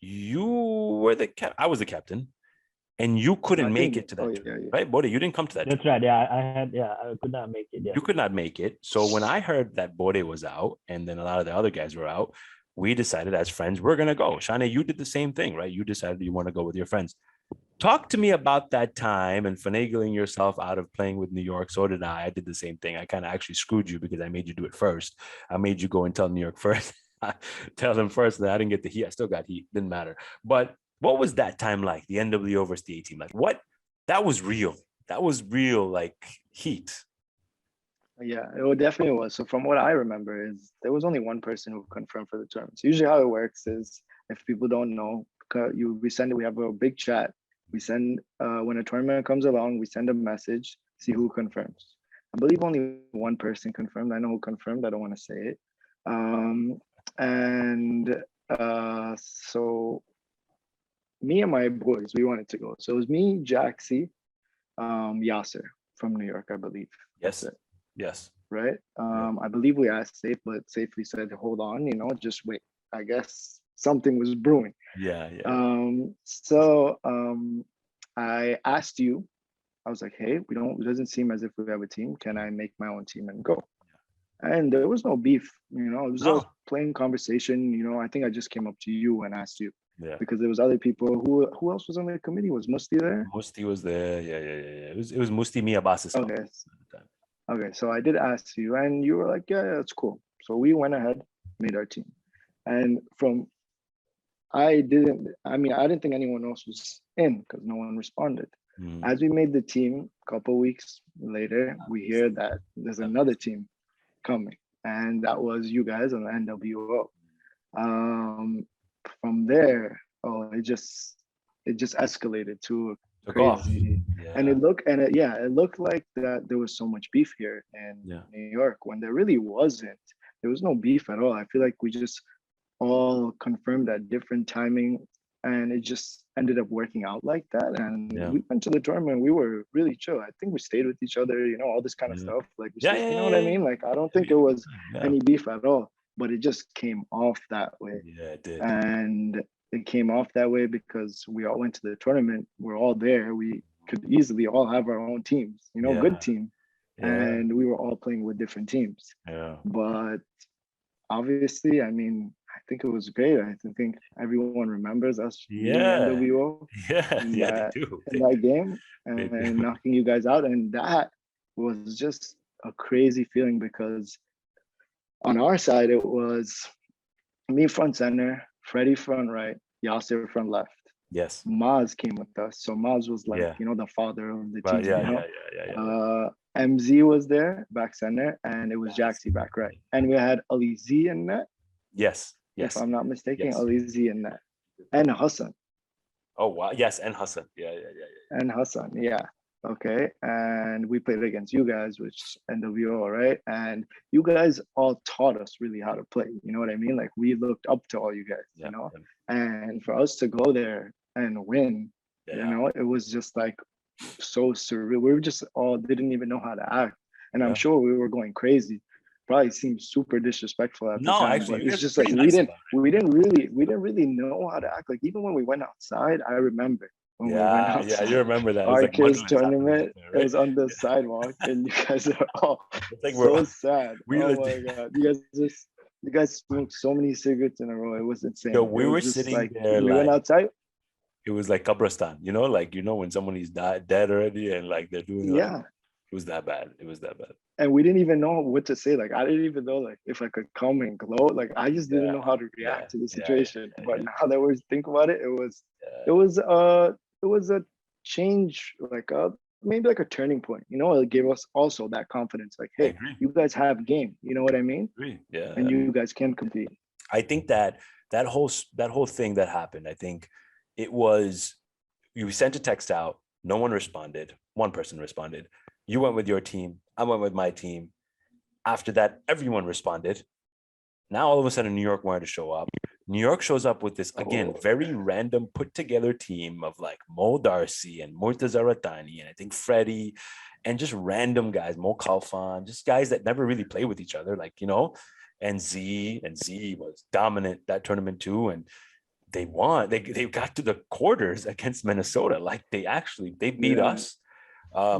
you were I was the captain, and you couldn't make it to that Oh, tournament, yeah. right, Bode? You didn't come to that That's tournament. right. Yeah, I could not make it. Yeah. You could not make it. So when I heard that Bode was out and then a lot of the other guys were out, we decided as friends, we're going to go. Shane, you did the same thing, right? You decided you want to go with your friends. Talk to me about that time and finagling yourself out of playing with New York. So did I. I did the same thing. I kind of actually screwed you because I made you do it first. I made you go and tell New York first. Tell them first that I didn't get the heat. I still got heat. Didn't matter. But what was that time like? The NWO versus the A team. Like what? That was real. That was real, like heat. Yeah, it definitely was. So from what I remember is there was only one person who confirmed for the tournament. So usually how it works is if people don't know, we have a big chat. We send when a tournament comes along, we send a message, see who confirms. I believe only one person confirmed. I know who confirmed. I don't want to say it. And so me and my boys, we wanted to go. So it was me, Jaxie, Yasser from New York, I believe. Yes. That's it. Yes. Right. I believe we asked Safe, but safely said, hold on, just wait. I guess something was brewing. Yeah. So I asked you, I was like, hey, it doesn't seem as if we have a team. Can I make my own team and go? And there was no beef, it was just plain conversation. I think I just came up to you and asked you. Yeah. Because there was other people who else was on the committee? Was Musti there? Musti was there. Yeah. It was Musti Mia Basis. Okay, so I did ask you, and you were like, yeah, that's cool. So we went ahead, made our team. And I didn't think anyone else was in because no one responded. As we made the team, a couple weeks later, we hear that there's another team coming, and that was you guys on the NWO. From there, it just escalated to crazy. And it looked like that there was so much beef here in New York when there really wasn't. There was no beef at all. I feel like we just all confirmed at different timing, and it just ended up working out like that. And we went to the tournament. We were really chill. I think we stayed with each other, all this kind of stuff. Like, what I mean? Like, I don't think it was any beef at all, but it just came off that way. Yeah, it did. And it came off that way because we all went to the tournament. We're all there. We could easily all have our own teams, good team. And we were all playing with different teams. Yeah. But obviously, I think it was great. I think everyone remembers us being NWO in that game and knocking you guys out. And that was just a crazy feeling because on our side, it was me front center, Freddie front right, Yasser front left. Yes. Maz came with us. So Maz was like, the father of the team. MZ was there, back center, and it was Jaxie back right. And we had Ali Z in net. Yes. If I'm not mistaken, Ali Z in net. And Hassan. Oh, wow. Yes, and Hassan. Yeah. And Hassan, yeah. Okay. And we played against you guys, which NWO, right? And you guys all taught us really how to play. You know what I mean? Like, we looked up to all you guys, And for us to go there and win, it was just like so surreal. We were just all didn't even know how to act. And I'm sure we were going crazy. Probably seemed super disrespectful at the time. Actually, but it's just like we didn't really know how to act. Like, even when we went outside, I remember when we went outside. You remember that. Our kids' tournament, it was on the sidewalk, and you guys are all so sad. Oh my god, you guys smoked so many cigarettes in a row. It was insane. So we were sitting there. We went outside. It was like Kabristan, when someone is dead already, and like they're doing it was that bad. It was that bad. And we didn't even know what to say. Like, I didn't even know if I could come and glow. Like, I just didn't know how to react to the situation. But now that we think about it, it was a change, maybe like a turning point. It gave us also that confidence. Like, hey, you guys have game. You know what I mean? Yeah. And you guys can compete. I think that whole thing that happened, I think it was, you sent a text out, no one responded, one person responded. You went with your team, I went with my team. After that, everyone responded. Now all of a sudden, New York wanted to show up. New York shows up with this, again, very random put together team of like Mo Darcy and Murtaza Ratani, and I think Freddie, and just random guys, Mo Khalfan, just guys that never really play with each other, and Z was dominant that tournament too. And they won. They got to the quarters against Minnesota. Like they beat Yeah. us.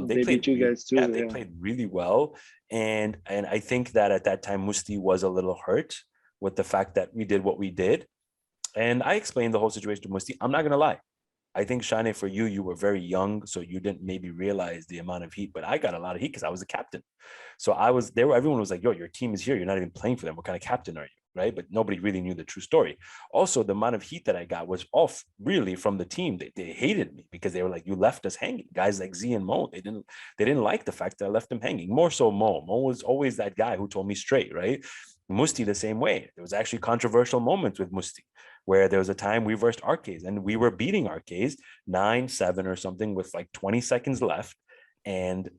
They beat you guys too. They played really well. And I think that at that time, Musti was a little hurt with the fact that we did what we did. And I explained the whole situation to Musti. I'm not gonna lie. I think Shane, for you, you were very young, so you didn't maybe realize the amount of heat. But I got a lot of heat because I was the captain. So I was there. Everyone was like, "Yo, your team is here. You're not even playing for them. What kind of captain are you?" Right? But nobody really knew the true story. Also, the amount of heat that I got was off really from the team. They hated me because they were like, "You left us hanging." Guys like Z and Mo, they didn't like the fact that I left them hanging. More so, Mo. Mo was always that guy who told me straight, right? Musti the same way. There was actually controversial moments with Musti where there was a time we versed Arcades and we were beating Arcades 9-7 or something with like 20 seconds left. And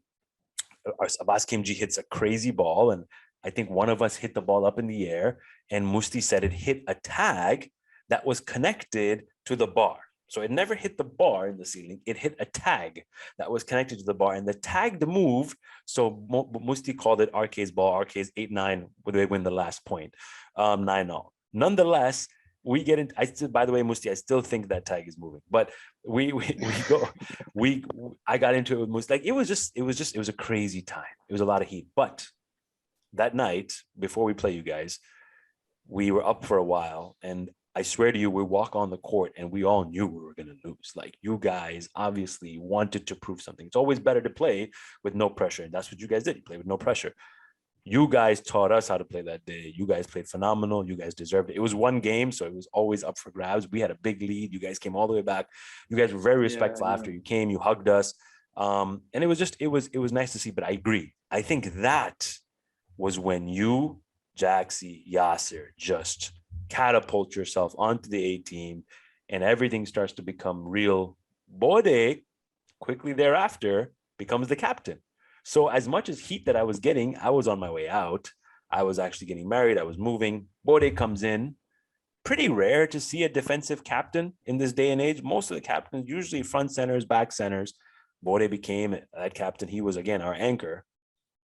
Abbas Kimji hits a crazy ball. And I think one of us hit the ball up in the air and Musti said it hit a tag that was connected to the bar. So it never hit the bar in the ceiling. It hit a tag that was connected to the bar and the tag moved. So Musti called it Arcades ball, Arcades 8-9, where they win the last point, 9-0. Nonetheless, we get into. I still, by the way, Musti, I still think that tag is moving. But I got into it with Musti. Like it was a crazy time. It was a lot of heat. But that night before we play you guys, we were up for a while, and I swear to you, we walk on the court, and we all knew we were gonna lose. Like you guys obviously wanted to prove something. It's always better to play with no pressure, and that's what you guys did. You played with no pressure. You guys taught us how to play that day. You guys played phenomenal. You guys deserved it. It was one game, so it was always up for grabs. We had a big lead. You guys came all the way back. You guys were very respectful after you came. You hugged us. And it was nice to see, but I agree. I think that was when you, Jaxie, Yasser, just catapult yourself onto the A team and everything starts to become real. Bode quickly thereafter becomes the captain. So as much as heat that I was getting, I was on my way out. I was actually getting married. I was moving. Bode comes in. Pretty rare to see a defensive captain in this day and age. Most of the captains, usually front centers, back centers. Bode became that captain. He was, again, our anchor.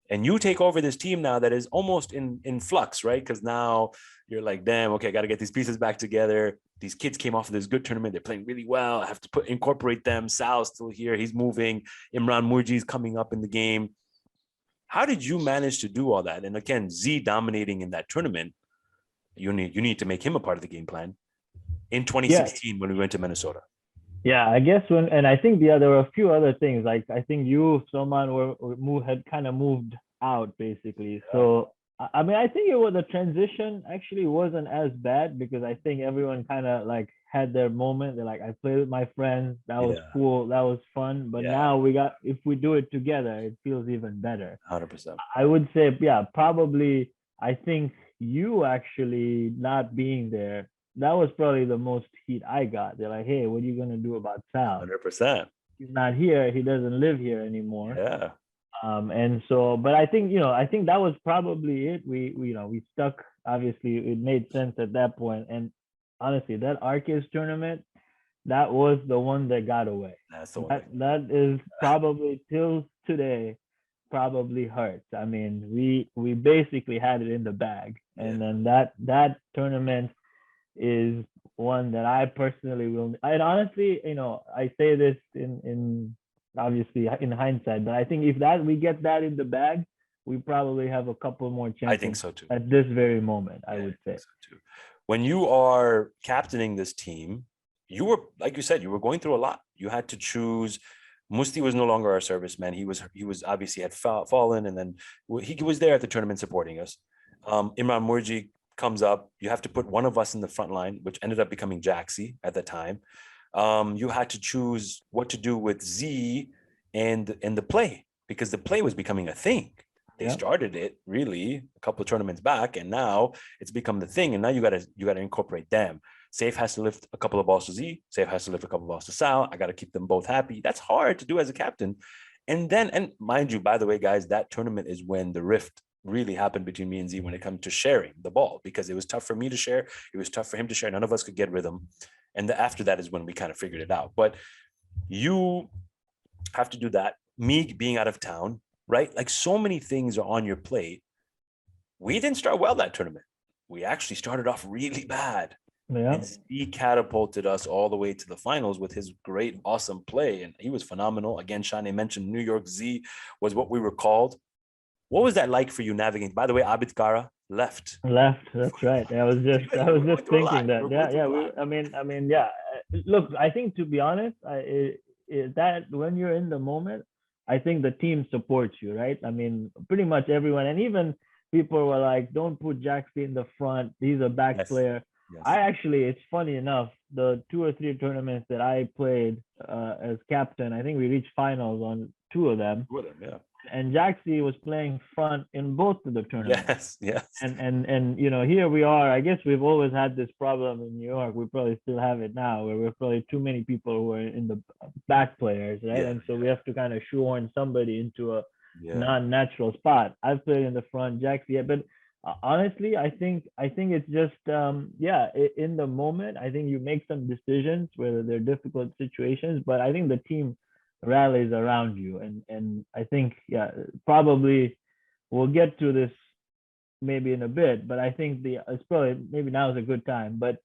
And you take over this team now that is almost in flux, right? Because now you're like, damn, okay, I got to get these pieces back together. These kids came off of this good tournament. They're playing really well. I have to incorporate them. Sal's still here. He's moving. Imran Murji's coming up in the game. How did you manage to do all that? And again, Z dominating in that tournament, you need to make him a part of the game plan. In 2016, when we went to Minnesota. Yeah, I guess and I think there were a few other things. Like I think you, Salman, had kind of moved out basically. So I mean, I think the transition actually wasn't as bad because I think everyone kind of like had their moment. They're like, I played with my friends. That was cool. That was fun. But now if we do it together, it feels even better. 100%. I would say, probably. I think you actually not being there, that was probably the most heat I got. They're like, hey, what are you going to do about Sal? 100%. He's not here. He doesn't live here anymore. Yeah. And so, but I think that was probably it. We stuck, obviously it made sense at that point. And honestly, that Arcades tournament, that was the one that got away. That's the one. That is probably till today, probably hurts. I mean, we basically had it in the bag. And then that tournament is one that I personally will. And honestly, I say this in obviously in hindsight, but I think if we get that in the bag, we probably have a couple more chances. I think so too. At this very moment, I would say. So too. When you are captaining this team, you were, like you said, you were going through a lot. You had to choose. Musti was no longer our serviceman. He was obviously had fallen, and then he was there at the tournament supporting us. Imran Murji comes up. You have to put one of us in the front line, which ended up becoming Jaxie at the time. You had to choose what to do with Z and the play, because the play was becoming a thing. They started it really a couple of tournaments back, and now it's become the thing. And now you gotta incorporate them. Saif has to lift a couple of balls to Z. Saif has to lift a couple of balls to Sal. I got to keep them both happy. That's hard to do as a captain. And mind you, by the way, guys, that tournament is when the rift really happened between me and Z when it comes to sharing the ball, because it was tough for me to share. It was tough for him to share. None of us could get rhythm. And after that is when we kind of figured it out. But you have to do that. Me being out of town, right? Like so many things are on your plate. We didn't start well that tournament. We actually started off really bad. Yeah. And he catapulted us all the way to the finals with his great, awesome play. And he was phenomenal. Again, Shane mentioned New York Z was what we were called. What was that like for you navigating? By the way, Abid Kara left. Left. That's right. I was just We're going through a thinking lot. that. We're Yeah, going through yeah. a lot. Yeah. Look, I think to be honest, that when you're in the moment, I think the team supports you, right? I mean, pretty much everyone, and even people were like, "Don't put Jaxie in the front. He's a back Yes. player." Yes. I actually, it's funny enough, the 2 or 3 tournaments that I played as captain, I think we reached finals on 2 of them, With him, yeah. and Jaxie was playing front in both of the tournaments. Yes. Yes. And here we are. I guess we've always had this problem in New York. We probably still have it now, where we're probably too many people who are in the back players, right? Yeah, And so we have to kind of shoehorn somebody into a yeah. non-natural spot. I've played in the front, Jaxie, but honestly, I think it's just in the moment. I think you make some decisions whether they're difficult situations, but I think the team rallies around you, and I think probably we'll get to this maybe in a bit, but I think it's probably maybe now is a good time. But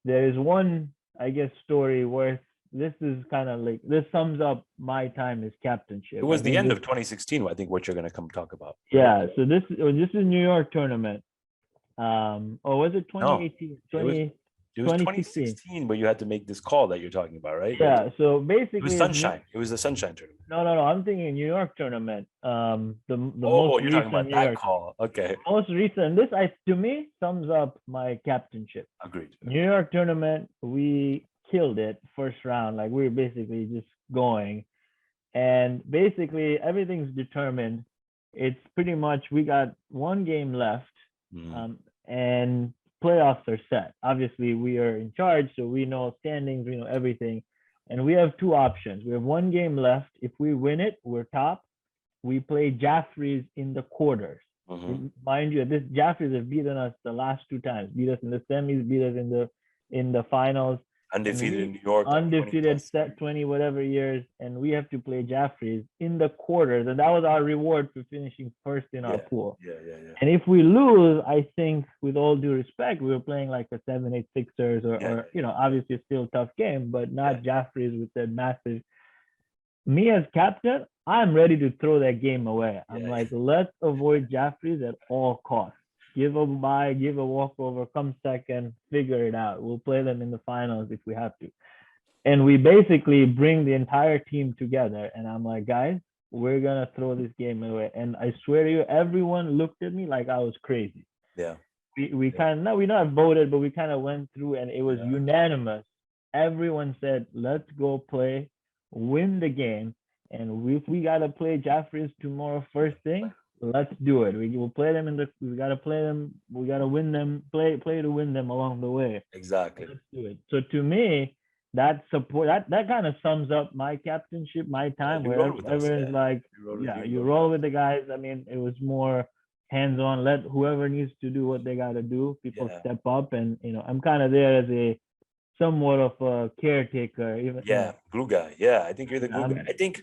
there is one, I guess, story worth. This is kind of like this sums up my time as captainship. It was I the think end this, of 2016, I think, what you're going to come talk about. Right? yeah. So this is New York tournament. Or was it No, 2018? it was 2016. 2016, but you had to make this call that you're talking about, right? Yeah. So It basically, was Sunshine. It was the Sunshine tournament. No. I'm thinking New York tournament. The Oh, most you're talking recent about New that York. call. Okay. Most recent. This to me sums up my captainship. Agreed. New York tournament, we killed it first round. Like we were basically just going, and basically everything's determined. It's pretty much we got 1 game left, and playoffs are set. Obviously, we are in charge, so we know standings, we know everything, and we have 2 options. We have 1 game left. If we win it, we're top. We play Jaffrey's in the quarters. Mind you, this Jaffrey's have beaten us the last 2 times. Beat us in the semis, beat us in the finals. Undefeated in New York. Undefeated, set 20 whatever years, and we have to play Jaffrey's in the quarters, and that was our reward for finishing first in our pool. Yeah. And if we lose, I think, with all due respect, we were playing like a 7-8 Sixers or obviously still a tough game, but not Jaffrey's with their massive. Me as captain, I'm ready to throw that game away. I'm like, let's avoid Jaffrey's at all costs. Give a bye, give a walkover, come second, figure it out. We'll play them in the finals if we have to. And we basically bring the entire team together. And I'm like, guys, we're going to throw this game away. And I swear to you, everyone looked at me like I was crazy. Yeah. We kind of, we not voted, but we kind of went through and it was unanimous. Everyone said, let's go play, win the game. And if we got to play Jaffrey's tomorrow first thing, let's do it. We will play them we got to play them. We got to win them, play to win them along the way. Exactly. Let's do it. So to me, that support, that kind of sums up my captainship, my time, where everyone's like, you roll with the guys. I mean, it was more hands-on, let whoever needs to do what they got to do. People step up, and I'm kind of there as a somewhat of a caretaker. Even glue guy. Yeah, I think you're the glue guy. I think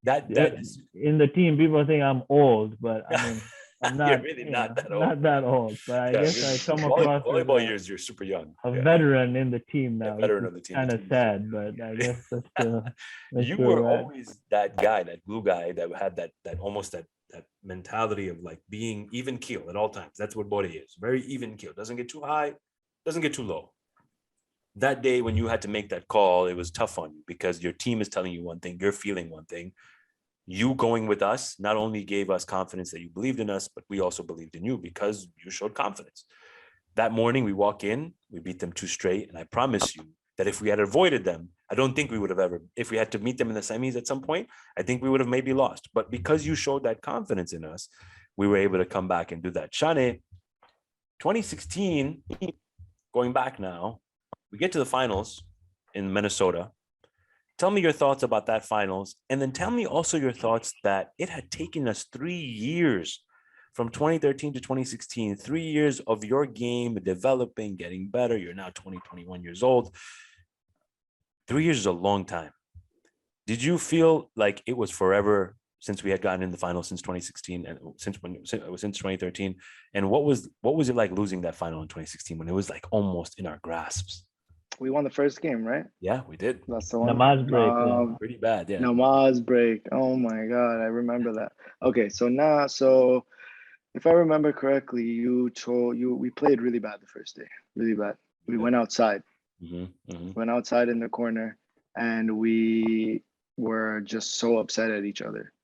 that is in the team. People think I'm old, but I mean, I'm not. You're really not that old. Not that old, but I guess I come across volleyball years. You're super young. A veteran in the team now. Veteran of the team. Kind of sad, but I guess that's you were always that guy, that glue guy that had that almost that mentality of like being even keel at all times. That's what Bode is. Very even keel. Doesn't get too high, doesn't get too low. That day when you had to make that call, it was tough on you because your team is telling you one thing, you're feeling one thing. You going with us not only gave us confidence that you believed in us, but we also believed in you because you showed confidence. That morning we walk in, we beat them 2 straight. And I promise you that if we had avoided them, I don't think we would have ever, if we had to meet them in the semis at some point, I think we would have maybe lost. But because you showed that confidence in us, we were able to come back and do that. Shane, 2016, going back now, we get to the finals in Minnesota. Tell me your thoughts about that finals. And then tell me also your thoughts that it had taken us 3 years from 2013 to 2016, 3 years of your game developing, getting better. You're now 20, 21 years old. 3 years is a long time. Did you feel like it was forever since we had gotten in the final since 2016 and since 2013. And what was it like losing that final in 2016 when it was like almost in our grasps? We won the first game, right? Yeah, we did. That's the one. Namaz break. Pretty bad, yeah. Namaz break. Oh my God, I remember that. Okay, so if I remember correctly, we played really bad the first day, really bad. We went outside. Went outside in the corner, and we were just so upset at each other.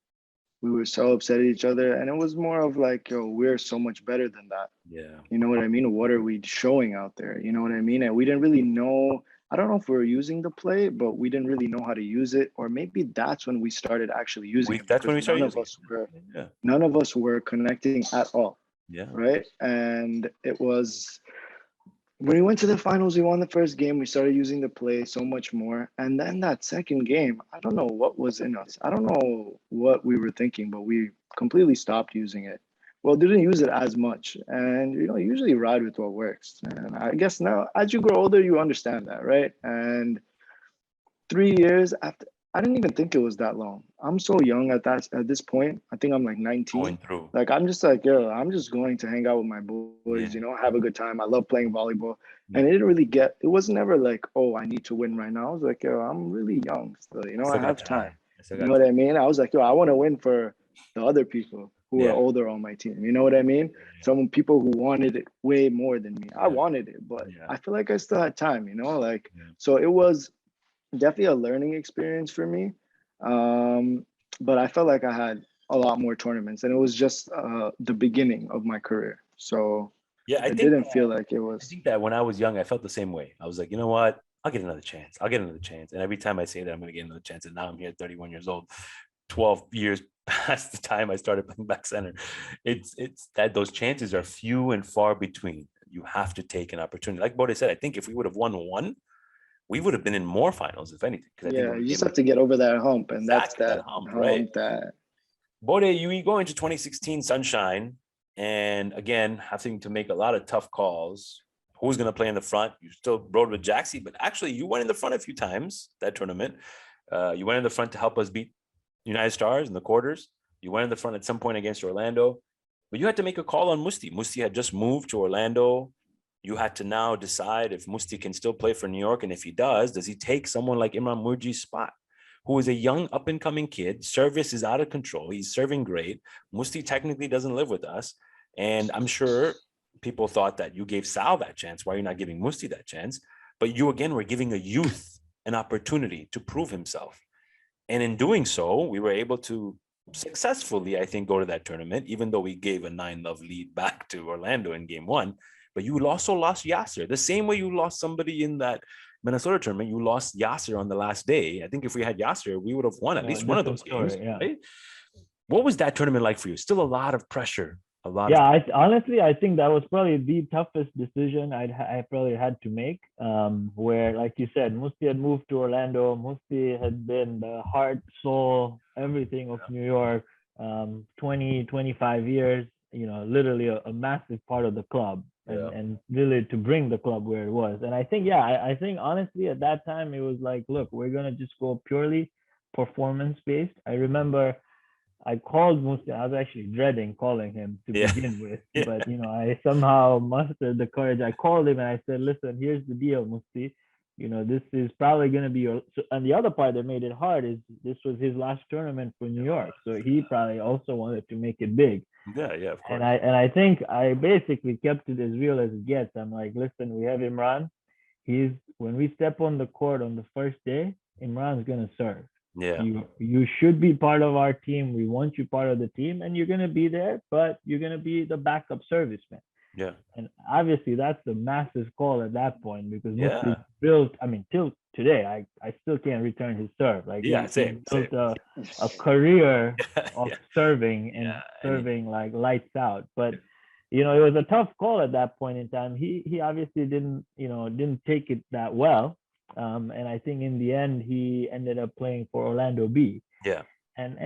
We were so upset at each other, and it was more of like, yo, we're so much better than that. Yeah. You know what I mean? What are we showing out there? You know what I mean? And we didn't really know. I don't know if we were using the play, but we didn't really know how to use it. Or maybe that's when we started actually using it. That's when we started using it. None of us were connecting at all. Yeah. Right. And it was when we went to the finals, we won the first game. We started using the play so much more. And then that second game, I don't know what was in us. I don't know what we were thinking, but we completely stopped using it. Well, didn't use it as much. And, usually ride with what works. And I guess now, as you grow older, you understand that, right? And 3 years after, I didn't even think it was that long. I'm so young at this point. I think I'm like 19. Going through. Like, I'm just like, yo, I'm just going to hang out with my boys, have a good time. I love playing volleyball. And it wasn't ever like, oh, I need to win right now. I was like, yo, I'm really young still, I have time. You know what I mean? I was like, yo, I want to win for the other people who are older on my team. You know what I mean? Some people who wanted it way more than me. I wanted it, but I feel like I still had time, So it was definitely a learning experience for me. But I felt like I had a lot more tournaments, and it was just the beginning of my career. So I didn't feel like it was. I think that when I was young, I felt the same way. I was like, you know what? I'll get another chance. And every time I say that, I'm going to get another chance. And now I'm here, 31 years old, 12 years past the time I started playing back center. It's that those chances are few and far between. You have to take an opportunity. Like Bode said, I think if we would have won one, we would have been in more finals, if anything. You just have to get over that hump, and that's that hump, right? Bode, you go into 2016 Sunshine, and again, having to make a lot of tough calls. Who's going to play in the front? You still rode with Jaxie, but actually you went in the front a few times that tournament. You went in the front to help us beat United Stars in the quarters. You went in the front at some point against Orlando, but you had to make a call on Musti. Musti had just moved to Orlando. You had to now decide if Musti can still play for New York. And if he does he take someone like Imran Murji's spot, who is a young up-and-coming kid? Service is out of control. He's serving great. Musti technically doesn't live with us. And I'm sure people thought that you gave Sal that chance. Why are you not giving Musti that chance? But you, again, were giving a youth an opportunity to prove himself. And in doing so, we were able to successfully, I think, go to that tournament, even though we gave a 9-love lead back to Orlando in game one. But you also lost Yasser. The same way you lost somebody in that Minnesota tournament, you lost Yasser on the last day. I think if we had Yasser, we would have won at least one of those games. Right? What was that tournament like for you? Still a lot of pressure. Honestly, I think that was probably the toughest decision I probably had to make. Where, like you said, Musti had moved to Orlando. Musti had been the heart, soul, everything of New York. 20, 25 years. Literally a massive part of the club, and really to bring the club where it was. And I think, I think honestly at that time it was like, look, we're gonna just go purely performance based. I remember I called Musti. I was actually dreading calling him to begin with, but I somehow mustered the courage. I called him and I said, listen, here's the deal, Musti. This is probably going to be your. And the other part that made it hard is this was his last tournament for New York, so he probably also wanted to make it big. Yeah, of course. And I think I basically kept it as real as it gets. I'm like, listen, we have Imran. When we step on the court on the first day, Imran's going to serve. Yeah. You should be part of our team. We want you part of the team, and you're going to be there, but you're going to be the backup serviceman. Yeah. And obviously that's the massive call at that point, because Musti built, till today, I still can't return his serve. Like he built a career of serving and serving like lights out. But it was a tough call at that point in time. He obviously didn't take it that well. And I think in the end he ended up playing for Orlando B. Yeah. And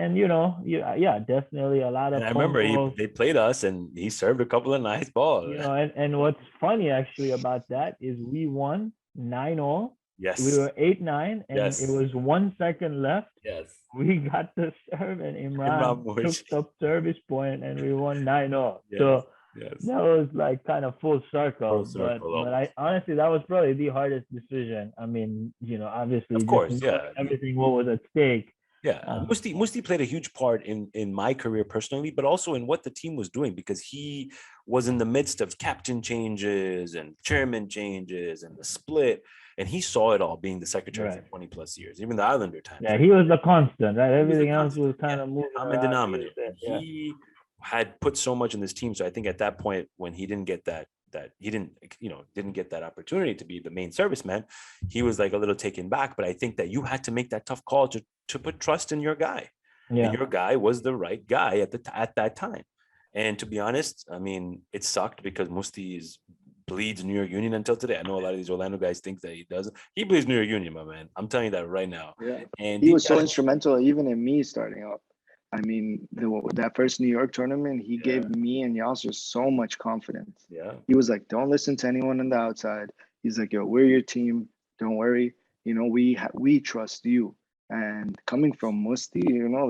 definitely a lot of. And I remember they played us, and he served a couple of nice balls. And what's funny actually about that is we won 9-0 we Yes. were 8-9, and it Yes. was 1 second left. Yes. We got the serve, and Imran Imran took Moish. the service point, and we won 9-0. Yes. So Yes. that was like kind of full Full circle. But circle I almost. honestly, that was probably the hardest decision. I mean, obviously, Of just course, knowing yeah. everything what was at stake. Yeah, Um, Musti played a huge part in my career personally, but also in what the team was doing because he was in the midst of captain changes and chairman changes and the split, and he saw it all being the secretary for right. 20 plus years, even the Islander times, Yeah, right? he was the constant, right? He was the Everything else constant, was yeah, kind of moving common around. He was denominator, there. and Yeah. he had put so much in this team. So I think at that point, when he didn't get that he didn't get that opportunity to be the main serviceman, he was like a little taken back. But I think that you had to make that tough call to put trust in your guy, and Yeah. your guy was the right guy at that time. And to be honest, I mean, it sucked because Musti bleeds New York Union until today. I know a lot of these Orlando guys think that he doesn't. He bleeds New York Union, my man. I'm telling you that right now. Yeah. And He deep was so down, instrumental even in me starting up. I mean, that first New York tournament, he yeah, gave me and Yasser so much confidence. yeah, He was like, "Don't listen to anyone on the outside." He's like, "Yo, we're your team. Don't worry. We trust you." And coming from Musti,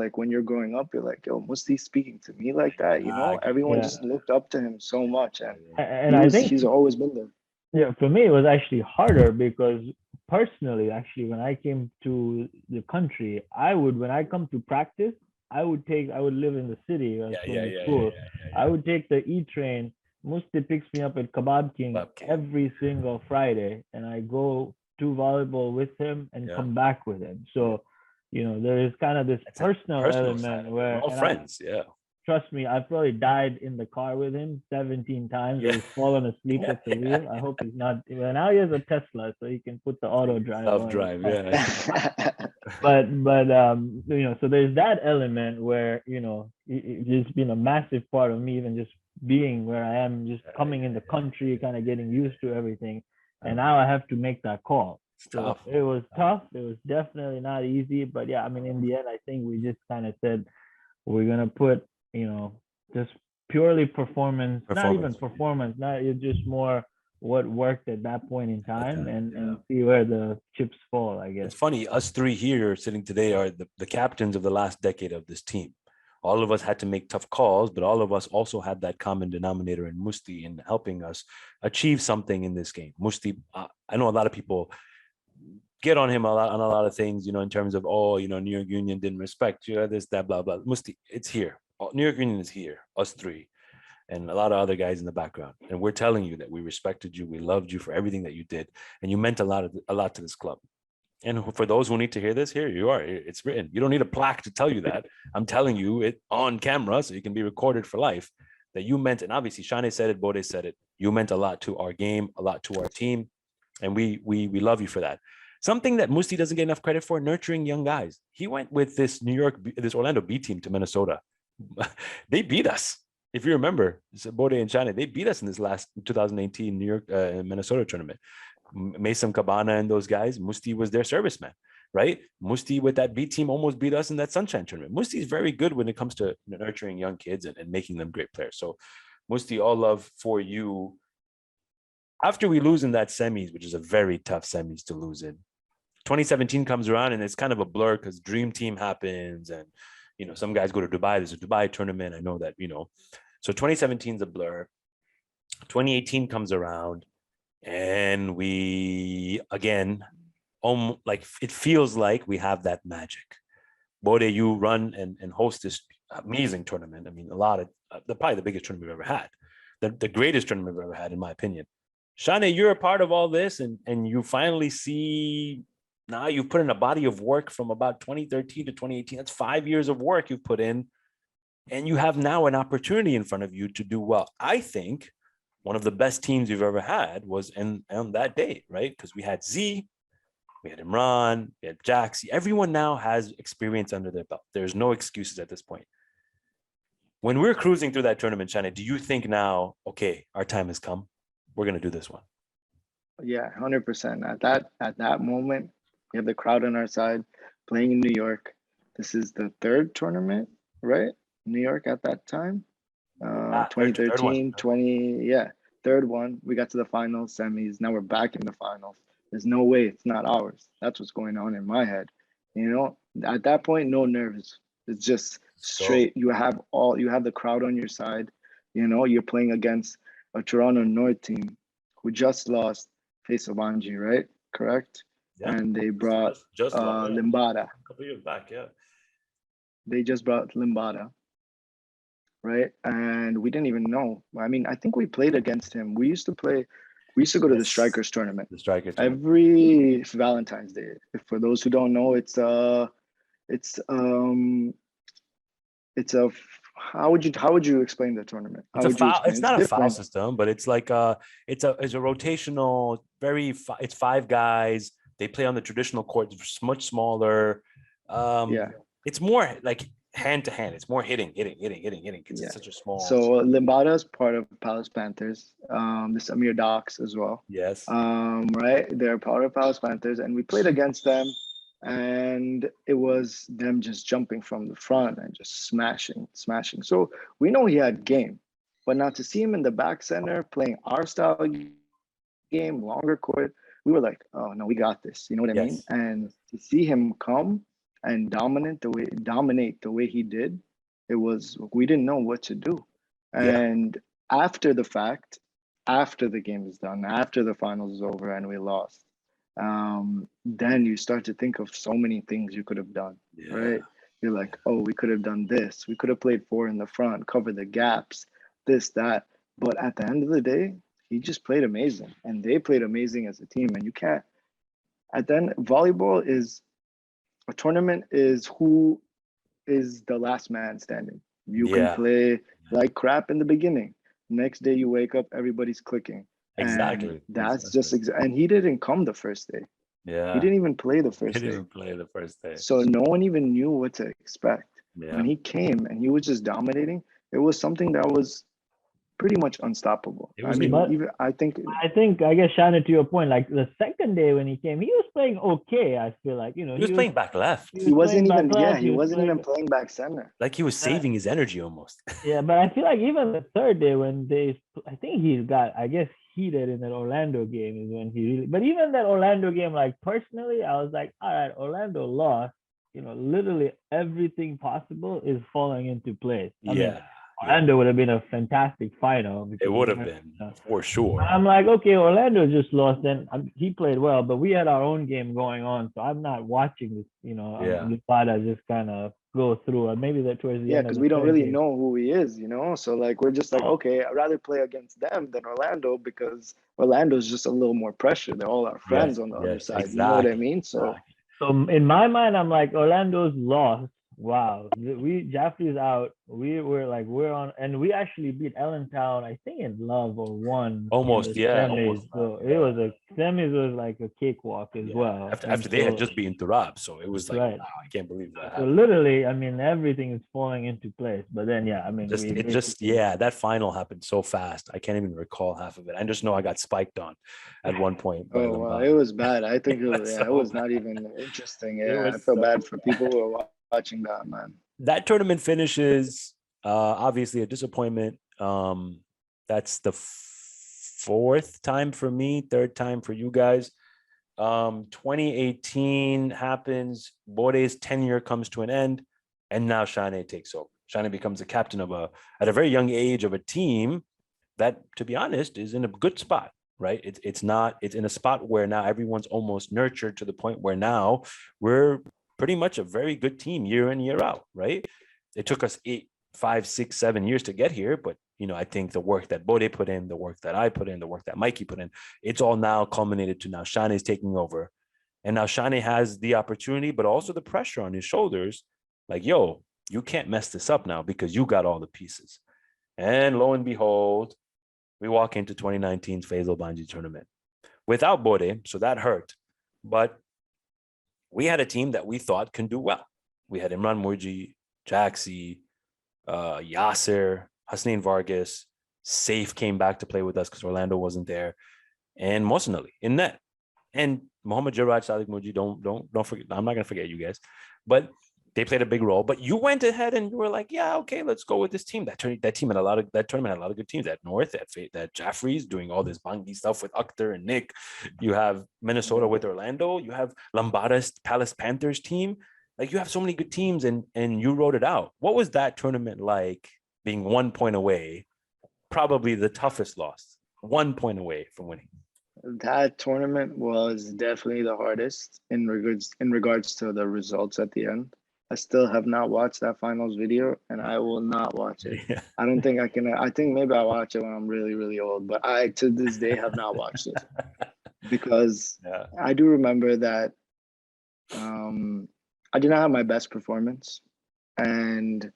like when you're growing up, you're like, "Yo, Musti's speaking to me like that." exactly. Everyone Yeah. just looked up to him so much, and And I think, he's always been there. yeah, for me, it was actually harder because personally, actually, when I came to the country, when I come to practice, I would live in the city. I was Yeah, yeah, going to yeah, yeah, school. yeah, I yeah. would take the E train. Musti picks me up at Kebab King Love King. every single Friday, and I go to volleyball with him and Yeah. come back with him. So, there is kind of this That's a personal personal element side. where, We're all and friends. Yeah. trust me, I've probably died in the car with him 17 times, or Yeah. he's fallen asleep Yeah. at the wheel. I hope he's not. Well, now he has a Tesla, so he can put the auto drive Self on his drive. car. Yeah. But so there's that element where it's been a massive part of me, even just being where I am, just coming in the country, kind of getting used to everything, and now I have to make that call. It's So tough. it was tough. It was definitely not easy, but yeah, I mean, in the end, I think we just kind of said we're gonna put, just purely performance, not even Performance. performance, not it's just more what worked at that point in time, and Yeah. see where the chips fall, I guess. It's funny. Us three here sitting today are the captains of the last decade of this team. All of us had to make tough calls, but all of us also had that common denominator in Musti in helping us achieve something in this game. Musti, I know a lot of people get on him a lot on a lot of things, in terms of, New York Union didn't respect you, this, that, blah, blah. Musti, it's here. New York Union is here, us three, and a lot of other guys in the background. And we're telling you that we respected you, we loved you for everything that you did, and you meant a lot to this club. And for those who need to hear this, here you are. It's written. You don't need a plaque to tell you that. I'm telling you it on camera so you can be recorded for life that you meant. And obviously, Shane said it, Bode said it. You meant a lot to our game, a lot to our team, and we love you for that. Something that Musti doesn't get enough credit for: nurturing young guys. He went with this Orlando B team to Minnesota. They beat us. If you remember, Bode and Shane, they beat us in this last 2018 New York Minnesota tournament. Mason Cabana and those guys, Musti was their serviceman, right? Musti with that B team almost beat us in that Sunshine tournament. Musti is very good when it comes to nurturing young kids and making them great players. So Musti, all love for you. After we lose in that semis, which is a very tough semis to lose in, 2017 comes around and it's kind of a blur because Dream Team happens and, some guys go to Dubai. There's a Dubai tournament. I know that, So 2017 is a blur. 2018 comes around. And we, again, like it feels like we have that magic. Bode, you run and host this amazing tournament. I mean, probably the biggest tournament we've ever had, the greatest tournament we've ever had, in my opinion. Shane, you're a part of all this, and you finally see now you've put in a body of work from about 2013 to 2018. That's 5 years of work you've put in, and you have now an opportunity in front of you to do well. I think one of the best teams you've ever had was on that day, right? Because we had Z, we had Imran, we had Jaxie. Everyone now has experience under their belt. There's no excuses at this point. When we're cruising through that tournament, Shana, do you think now, okay, our time has come? We're going to do this one. Yeah, 100%. At that moment, we have the crowd on our side, playing in New York. This is the third tournament, right? New York at that time. 2013, 20, yeah, third one. We got to the finals, semis. Now we're back in the finals. There's no way it's not ours. That's what's going on in my head. You know, at that point, no nerves. It's just So straight. You have the crowd on your side. You know, you're playing against a Toronto North team who just lost Face Abanji, right? Correct? yeah, And they brought just yeah, Limbada. a couple years back, yeah. They just brought Limbada, right? And we didn't even know. I mean, I think we played against him. We used to go to the Yes, Strikers tournament the striker tournament. every Valentine's Day. For those who don't know, it's it's a how would you explain the tournament? How It's a would you foul. explain? It's It's not a foul different. system, but it's like it's a rotational. It's five guys. They play on the traditional court. It's much smaller. Yeah, It's more like hand to hand. It's more hitting because yeah. it's such a small. So Limbada is part of Palace Panthers. This Amir Docs as well. Yes. Right? They're part of Palace Panthers, and we played against them, and it was them just jumping from the front and just smashing. So we know he had game, but now to see him in the back center playing our style game, longer court, we were like, oh no, we got this. You know what I mean? Yes. And to see him come and dominate the way he did, it was we didn't know what to do. Yeah. And after the fact, after the game is done, after the finals is over and we lost, then you start to think of so many things you could have done, Yeah. right? You're like, oh, we could have done this. We could have played four in the front, cover the gaps, this, that. But at the end of the day, he just played amazing, and they played amazing as a team. And you can't. At the end, volleyball is a tournament. Is who is the last man standing. You can Yeah. play like crap in the beginning. Next day you wake up, everybody's clicking. And Exactly. that's Exactly. just and he didn't come the first day. He Yeah. didn't even play the He first didn't day. even play the first day. So no one even knew what to expect. Yeah. When he came and he was just dominating, it was something that was pretty much unstoppable. It I was. mean, But even I think I guess Shannon, to your point, like the second day when he came, he was playing okay. I feel like He was playing back left. he he was playing wasn't back even left. he He was wasn't even playing. playing back center. Like he was saving his energy almost. Yeah, but I feel like even the third day when I think he got, I guess, heated in that Orlando game is when he really. But even that Orlando game, like personally, I was like, all right, Orlando lost. You know, literally everything possible is falling into place. I mean, Yeah. Orlando would have been a fantastic final. It would have been for sure. I'm like, okay, Orlando just lost. Then he played well, but we had our own game going on, so I'm not watching this. You know, Yeah. Lupata just kind of go through, and maybe that towards the Yeah, end of because the we don't third really game. know who he is, you know? So like we're just like, Oh. okay, I'd rather play against them than Orlando because Orlando's just a little more pressure. They're all our friends on the other Yes. side. You know what I Exactly. mean? So So in my mind, I'm like, Orlando's lost. Wow, Jaffrey's out. We're on, and we actually beat Allentown, I think in love or one Almost, in the yeah. semis. Almost. So it was semis was like a cakewalk as well. After they had just beaten Turab, so it was like, right. wow, I can't believe that So happened. literally, I mean, everything is falling into place. But then, yeah, I mean, That final happened so fast. I can't even recall half of it. I just know I got spiked on at one point by oh wow, Lombardi. it was bad. I think it was, so it was bad. not even interesting. It Yeah, I was feel so bad for bad. people who are watching that, man. That tournament finishes obviously a disappointment. That's the fourth time for me, third time for you guys. 2018 happens. Bode's tenure comes to an end, and now Shane takes over. Shane becomes the captain at a very young age of a team that, to be honest, is in a good spot, right? It's in a spot where now everyone's almost nurtured to the point where now we're pretty much a very good team year in, year out, right? It took us 8, 5, 6, 7 years to get here, but I think the work that Bode put in, the work that I put in, the work that Mikey put in, it's all now culminated to now Shane is taking over. And now Shane has the opportunity, but also the pressure on his shoulders. Like, yo, you can't mess this up now because you got all the pieces. And lo and behold, we walk into 2019's Faisal Banji tournament without Bode, so that hurt. But we had a team that we thought can do well. We had Imran Murji, Jaxi, Yasser, Hasnain Vargas. Safe came back to play with us because Orlando wasn't there, and Mohsen Ali in net, and Mohammad Jarraj, Sadiq Muji. Don't forget. I'm not gonna forget you guys, but They played a big role, but you went ahead and you were like, yeah, okay, let's go with this team. That team had that tournament had a lot of good teams. At North, that Jaffrey's doing all this Bangi stuff with Akhtar and Nick. You have Minnesota with Orlando. You have Lambada's Palace Panthers team. Like, you have so many good teams, and you wrote it out. What was that tournament like, being 1 point away? Probably the toughest loss. 1 point away from winning. That tournament was definitely the hardest in regards to the results at the end. I still have not watched that finals video, and I will not watch it. Yeah. I don't think I can. I think maybe I'll watch it when I'm really, really old, but I, to this day, have not watched it because I do remember that I did not have my best performance, and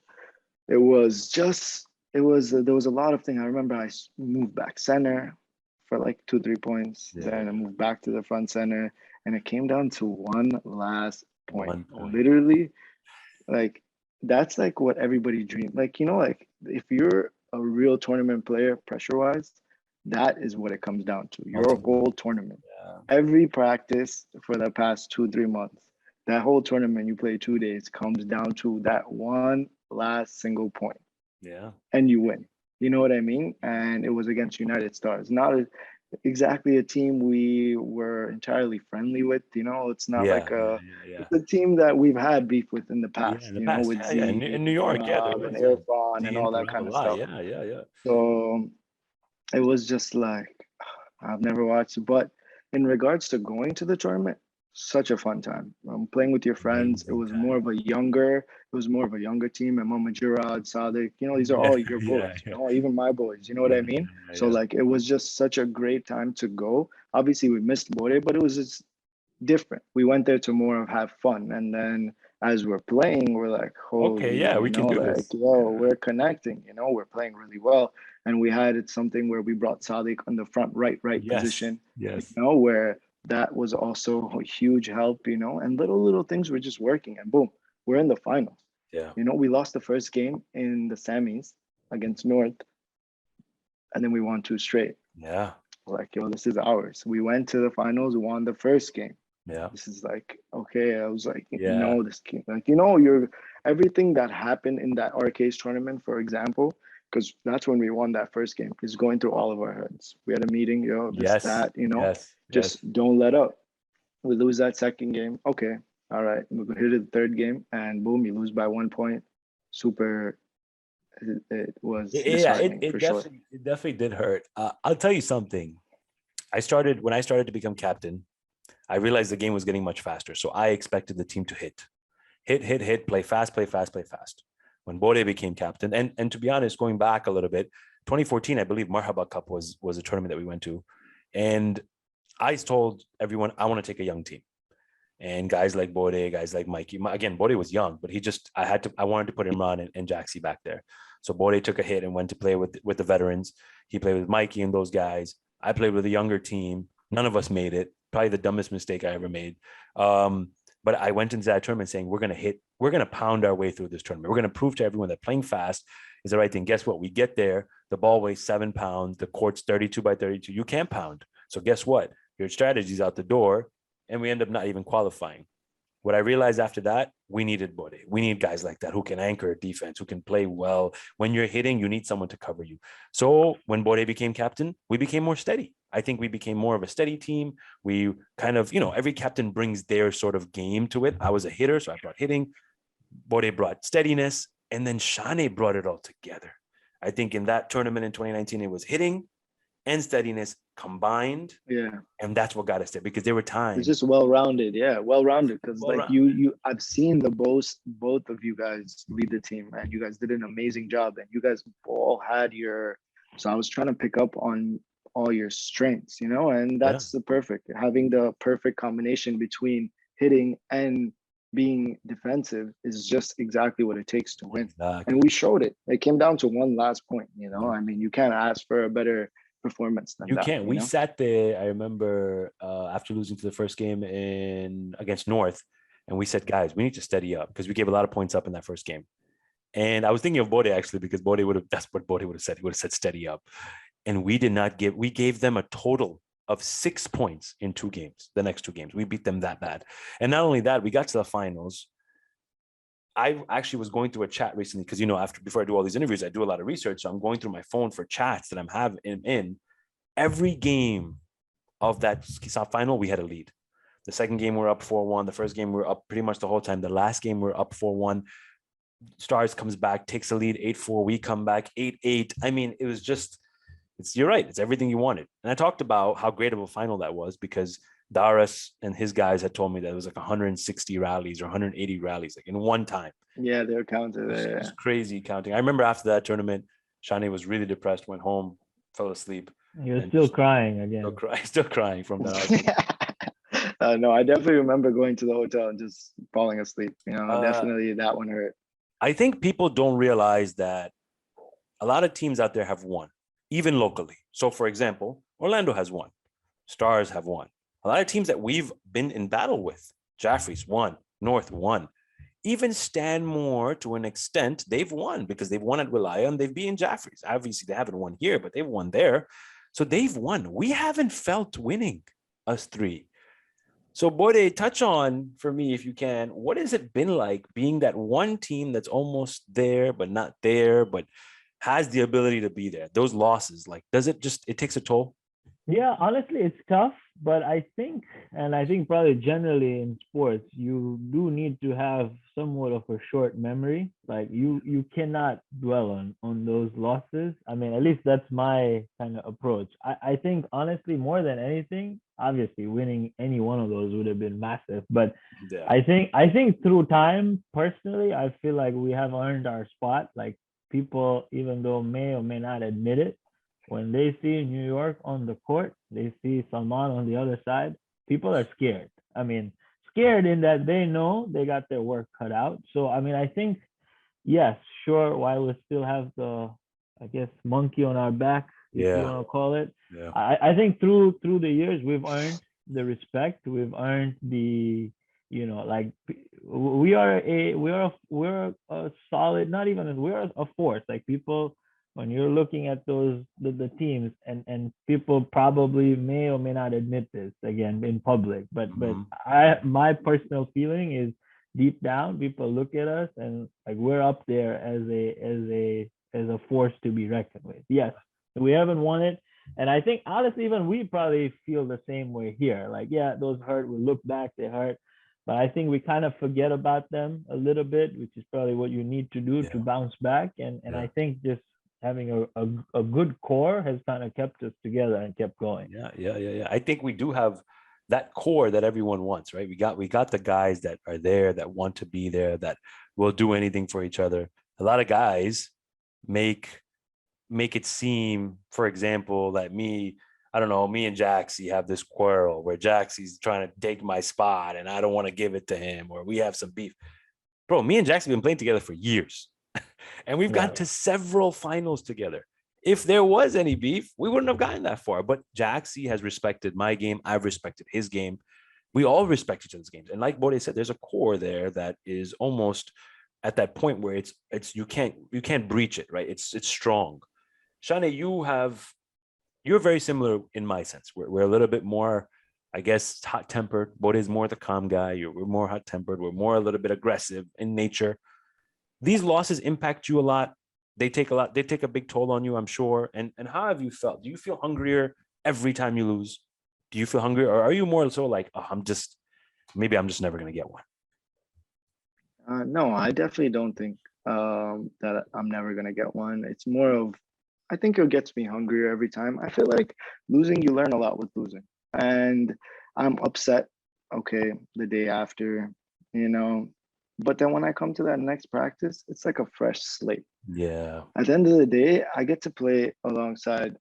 there was a lot of things. I remember I moved back center for like 2-3 points. Yeah. Then I moved back to the front center, and it came down to one last point. 1 point. Literally, like, that's like what everybody dreams. Like, like if you're a real tournament player, pressure wise, that is what it comes down to. Your whole tournament. Yeah. Every practice for the past 2-3 months, that whole tournament you play 2 days comes down to that one last single point. Yeah. And you win. You know what I mean? And it was against United Stars. Not exactly a team we were entirely friendly with. It's not it's a team that we've had beef with in the past. With Z, in New York, and Irfan and all that kind of stuff. Yeah. So it was just like, I've never watched it. But in regards to going to the tournament, such a fun time. Playing with your friends. It was more of a younger team. And Mama Jurad, Sadiq, these are all your boys, even my boys, you know what I mean? So like, it was just such a great time to go. Obviously we missed Bode, but it was just different. We went there to more of have fun. And then as we're playing, we're like, we can do this. We're connecting, we're playing really well. And we had something where we brought Sadiq on the front right position, where that was also a huge help, and little things were just working, and boom, we're in the finals. Yeah. We lost the first game in the semis against North, and then we won 2 straight. Yeah. Like, this is ours. We went to the finals, won the first game. Yeah. This is like, okay. I was like, this game, like, you're everything that happened in that RK's tournament, for example, because that's when we won that first game, is going through all of our heads. We had a meeting, just don't let up. We lose that second game. Okay. All right. We're going to hit the third game, and boom, you lose by 1 point. Super. It was it definitely did hurt. I'll tell you something. When I started to become captain, I realized the game was getting much faster. So I expected the team to hit, play fast. When Bode became captain, and to be honest, going back a little bit, 2014, I believe Marhaba Cup was a tournament that we went to. And I told everyone, I want to take a young team. And guys like Bode, guys like Mikey. Again, Bode was young, but I wanted to put Imran and Jaxie back there. So Bode took a hit and went to play with the veterans. He played with Mikey and those guys. I played with a younger team. None of us made it. Probably the dumbest mistake I ever made. But I went into that tournament saying, we're going to pound our way through this tournament. We're going to prove to everyone that playing fast is the right thing. Guess what? We get there. The ball weighs 7 pounds. The court's 32 by 32. You can't pound. So guess what? Your strategy's out the door. And we end up not even qualifying. What I realized after that, we needed Bode. We need guys like that who can anchor defense, who can play well. When you're hitting, you need someone to cover you. So when Bode became captain, we became more steady. I think we became more of a steady team. We kind of, every captain brings their sort of game to it. I was a hitter, so I brought hitting. Bode brought steadiness. And then Shane brought it all together. I think in that tournament in 2019, it was hitting and steadiness combined. Yeah. And that's what got us there, because there were times. It's just well-rounded. Yeah, well-rounded. Because I've seen both of you guys lead the team, and you guys did an amazing job. And you guys all had so I was trying to pick up on all your strengths, and that's having the perfect combination between hitting and being defensive is just exactly what it takes to win. Exactly. And we showed it. It came down to one last point, I mean, you can't ask for a better performance than that. You sat there, I remember, after losing to the first game against North, and we said, guys, we need to steady up, because we gave a lot of points up in that first game. And I was thinking of Bode, actually, because that's what Bode would have said. He would have said steady up. And we gave them a total of 6 points in 2 games, the next 2 games. We beat them that bad. And not only that, we got to the finals. I actually was going through a chat recently because, before I do all these interviews, I do a lot of research. So I'm going through my phone for chats that I'm having in every game of that South final. We had a lead. The second game we were up 4-1. The first game we were up pretty much the whole time. The last game we were up 4-1. Stars comes back, takes a lead 8-4. We come back 8-8. I mean, it was just, you're right. It's everything you wanted. And I talked about how great of a final that was because Darius and his guys had told me that it was like 160 rallies or 180 rallies, like in one time. Yeah, they were counted. It was crazy counting. I remember after that tournament, Shane was really depressed, went home, fell asleep. He was still crying again. Still crying from that. No, I definitely remember going to the hotel and just falling asleep. Definitely that one hurt. I think people don't realize that a lot of teams out there have won, even locally. So, for example, Orlando has won. Stars have won. A lot of teams that we've been in battle with, Jaffrey's won, North won. Even Stanmore, to an extent, they've won because they've won at Wilayah and they've beaten Jaffrey's. Obviously, they haven't won here, but they've won there. So they've won. We haven't felt winning, us three. So, Bode, touch on for me, if you can, what has it been like being that one team that's almost there, but not there, but has the ability to be there? Those losses, like, it takes a toll? Yeah, honestly, it's tough, but I think probably generally in sports, you do need to have somewhat of a short memory. Like you cannot dwell on those losses. I mean, at least that's my kind of approach. I think honestly, more than anything, obviously winning any one of those would have been massive. But Yeah. I think through time, personally, I feel like we have earned our spot. Like people, even though may or may not admit it, when they see New York on the court, they see Salman on the other side, people are scared. I mean, scared in that they know they got their work cut out. So, I mean, I think, yes, sure, while we still have the, I guess, monkey on our back, if you want to call it, I think through the years, we've earned the respect. We've earned the, like we're a solid, not even, we're a force. Like people, when you're looking at those the teams and people probably may or may not admit this again in public, but my personal feeling is deep down people look at us and like we're up there as a force to be reckoned with. Yes, we haven't won it, and I think honestly even we probably feel the same way here. Like yeah, those hurt. We look back, they hurt. But I think we kind of forget about them a little bit, which is probably what you need to do to bounce back. And I think just having a good core has kind of kept us together and kept going. Yeah. I think we do have that core that everyone wants, right? We got the guys that are there, that want to be there, that will do anything for each other. A lot of guys make it seem, for example, that me and Jaxie have this quarrel where Jaxie's trying to take my spot and I don't want to give it to him, or we have some beef. Bro, me and Jaxie have been playing together for years. And we've gotten to several finals together. If there was any beef, we wouldn't have gotten that far. But Jaxie has respected my game. I've respected his game. We all respect each other's games. And like Bode said, there's a core there that is almost at that point where it's you can't breach it, right? It's strong. Shane, you're very similar in my sense. We're a little bit more, I guess, hot-tempered. Bode is more the calm guy. We're more hot-tempered. We're more a little bit aggressive in nature. These losses impact you a lot. They take a big toll on you, I'm sure. And how have you felt? Do you feel hungrier every time you lose? Do you feel hungry, or are you more so like, oh, I'm just never going to get one? No, I definitely don't think that I'm never going to get one. It's more of, I think it gets me hungrier every time. I feel like losing, you learn a lot with losing. And I'm upset, okay, the day after, But then when I come to that next practice, it's like a fresh slate. Yeah. At the end of the day, I get to play alongside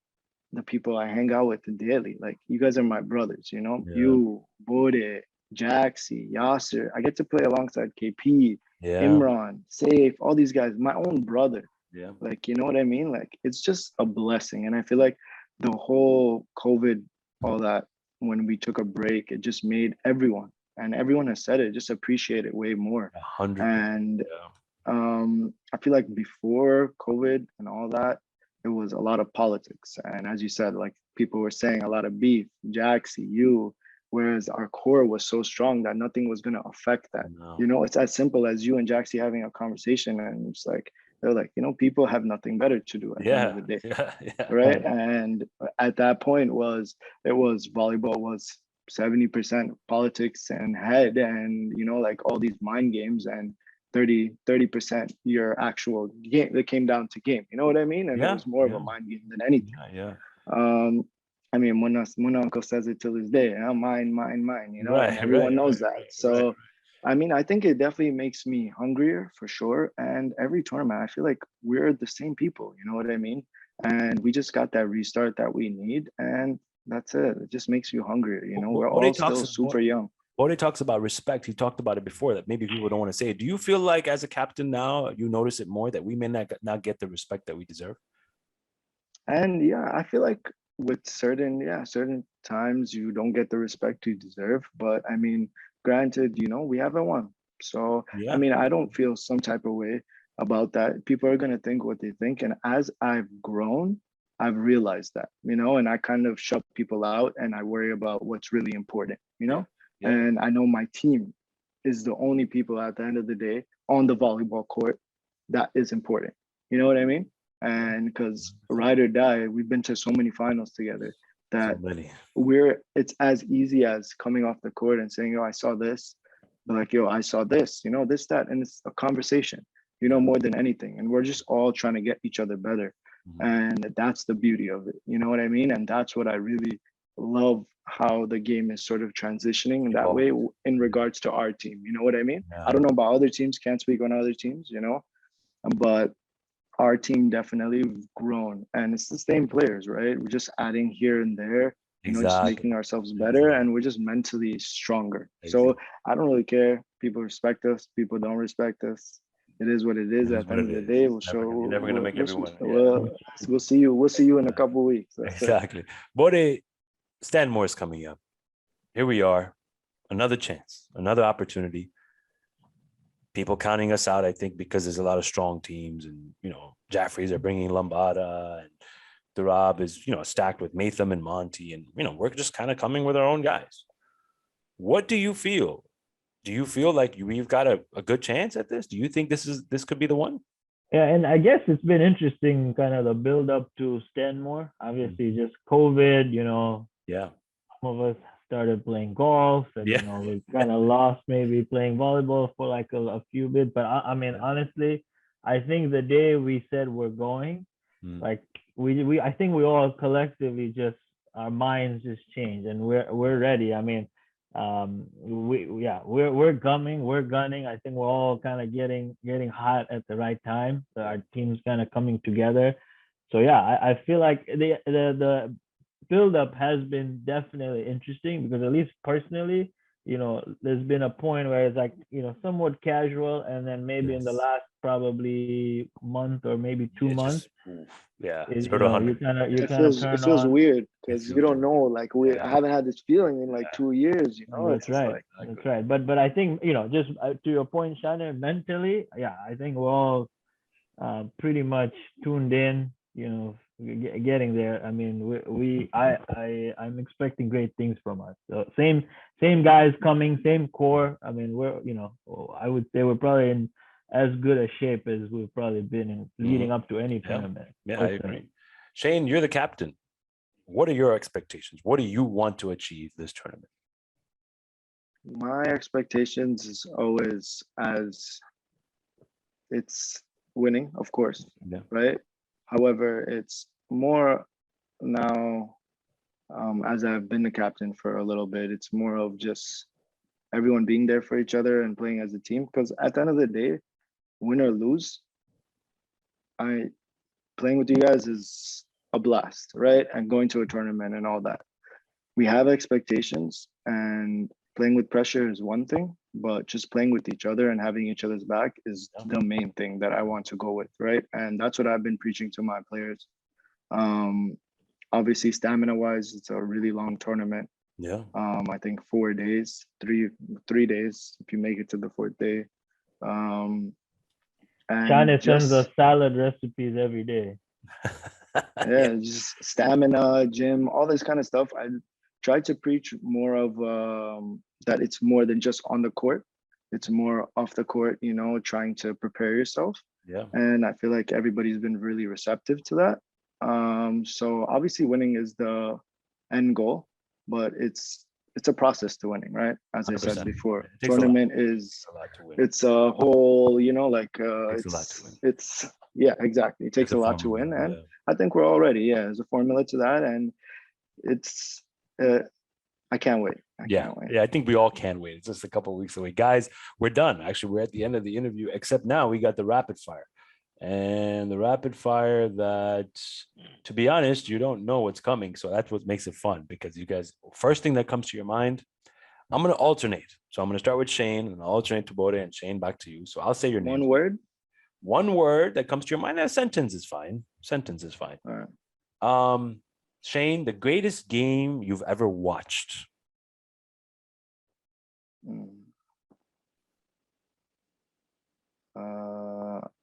the people I hang out with daily. Like you guys are my brothers, You, Bode, Jaxie, Yasser. I get to play alongside KP, Imran, Saif, all these guys, my own brother. Yeah. Like, you know what I mean? Like it's just a blessing. And I feel like the whole COVID, all that, when we took a break, it just made everyone, and everyone has said it, just appreciate it way more. 100%. And I feel like before COVID and all that, it was a lot of politics. And as you said, like people were saying, a lot of beef, Jaxie, you, whereas our core was so strong that nothing was going to affect that. No. You know, it's as simple as you and Jaxie having a conversation, and it's like they're like, you know, people have nothing better to do at the end of the day, Yeah. right? And at that point it was volleyball was 70% politics and head, and you know, like all these mind games, and 30% your actual game that came down to game. You know what I mean? And it was more of a mind game than anything. Yeah. I mean, Muna uncle says it till this day, mine, you know, Right, and everyone knows that. right, So, right. I mean, I think it definitely makes me hungrier for sure. And every tournament, I feel like we're the same people, you know what I mean? And we just got that restart that we need. And that's it. It just makes you hungrier, you know? We're all still super young. Bode talks about respect. He talked about it before that maybe people don't want to say it. Do you feel like as a captain now, you notice it more that we may not get the respect that we deserve? And yeah, I feel like with certain times you don't get the respect you deserve. But I mean, granted, you know, we haven't won. So, I mean, I don't feel some type of way about that. People are going to think what they think. And as I've grown, I've realized that, you know, and I kind of shut people out and I worry about what's really important, you know? And I know my team is the only people at the end of the day on the volleyball court that is important. You know what I mean? And because ride or die, we've been to so many finals together that it's as easy as coming off the court and saying, yo, I saw this, but like, yo, I saw this, you know, this, that, and it's a conversation, you know, more than anything. And we're just all trying to get each other better. And that's the beauty of it. You know what I mean? And that's what I really love, how the game is sort of transitioning in that way in regards to our team. You know what I mean? I don't know about other teams, can't speak on other teams, you know, but our team definitely grown, and it's the same players, right? We're just adding here and there, you know, just making ourselves better, and we're just mentally stronger. So I don't really care. People respect us, people don't respect us. It is what it is. At the end of the day, we'll show. You're never gonna make everyone. We'll see you. We'll see you in a couple of weeks. Exactly. Bode, Stanmore is coming up. Here we are, another chance, another opportunity. People counting us out, I think, because there's a lot of strong teams, and you know, Jaffrey's are bringing Lambada, and Durab is, you know, stacked with Matham and Monty, and you know, we're just kind of coming with our own guys. What do you feel? Do you feel like we've got a good chance at this? Do you think this could be the one? Yeah, and I guess it's been interesting, kind of the build up to Stanmore. Obviously, just COVID, you know. Yeah. Some of us started playing golf, and you know, we kind of lost maybe playing volleyball for like a few bits. But I mean, honestly, I think the day we said we're going, like I think we all collectively just, our minds just changed, and we're ready. I mean, we're gunning. I think we're all kind of getting hot at the right time. So our team's kind of coming together. So yeah, I feel like the build up has been definitely interesting, because at least personally, you know, there's been a point where it's like, you know, somewhat casual, and then maybe in the last probably month or maybe 2 months, it feels weird, because you don't know, like I haven't had this feeling in like 2 years, you know. That's right. That's right. But I think, you know, just to your point, Shane, mentally, I think we're all pretty much tuned in, you know, getting there. I mean, I'm expecting great things from us. So same guys coming, same core. I mean, we're, you know, I would say we're probably in as good a shape as we've probably been in leading up to any tournament. Yeah, I agree. Shane, you're the captain. What are your expectations? What do you want to achieve this tournament? My expectations is always, as it's winning, of course, right? However, it's more now, as I've been the captain for a little bit, it's more of just everyone being there for each other and playing as a team. Because at the end of the day, win or lose, playing with you guys is a blast, right? And going to a tournament and all that. We have expectations, and playing with pressure is one thing, but just playing with each other and having each other's back is the main thing that I want to go with, right? And that's what I've been preaching to my players. Obviously, stamina-wise, it's a really long tournament. I think 4 days, three days if you make it to the fourth day. Shane sends us salad recipes every day. Just stamina, gym, all this kind of stuff. tried to preach more of that it's more than just on the court. It's more off the court, you know, trying to prepare yourself. Yeah. And I feel like everybody's been really receptive to that. So obviously winning is the end goal, but it's a process to winning, right? As I said 100%. before, It takes a lot. tournament It is takes a lot to win. it's a whole, you know, like Takes a lot to win. it's yeah, exactly. It takes It's a lot to formula, win, and yeah. I think we're all ready. Yeah, there's a formula to that, and it's I can't wait. I can't wait. Yeah, I think we all can wait. It's just a couple of weeks away. Guys, we're done. Actually, we're at the end of the interview, except now we got the rapid fire. And the rapid fire that, to be honest, you don't know what's coming. So that's what makes it fun, because you guys, first thing that comes to your mind, I'm going to alternate. So I'm going to start with Shane and I'll alternate to Bode, and Shane back to you. So I'll say your name. One word? One word that comes to your mind. A sentence is fine. Sentence is fine. All right. Shane, the greatest game you've ever watched.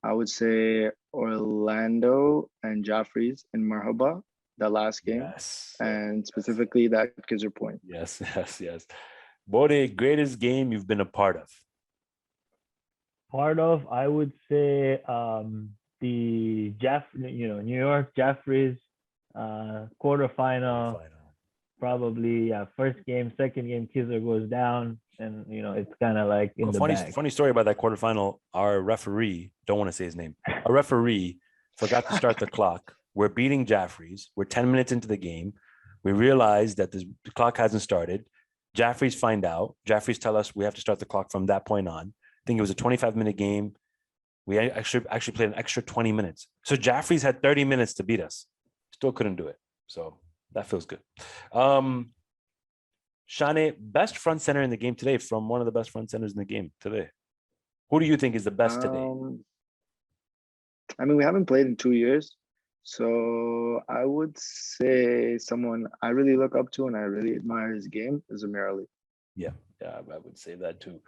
I would say Orlando and Jaffrey's in Marhaba, the last game. Yes. And specifically that Kaiser Point. Yes. Bode, greatest game you've been a part of. I would say the New York Jaffrey's quarterfinal. Probably first game, second game, Kaiser goes down, and it's kind of like in the bag. Funny story about that quarterfinal. Our referee, don't want to say his name. Our referee forgot to start the clock. We're beating Jaffrey's. We're 10 minutes into the game. We realize that the clock hasn't started. Jaffrey's find out. Jaffrey's tell us we have to start the clock from that point on. I think it was a 25-minute game. We actually played an extra 20 minutes. So Jaffrey's had 30 minutes to beat us. Still couldn't do it. So that feels good. Shane, best front center in the game today from one of the best front centers in the game today. Who do you think is the best today? I mean, we haven't played in 2 years. So I would say someone I really look up to and I really admire his game is Amir Ali. Yeah, I would say that too.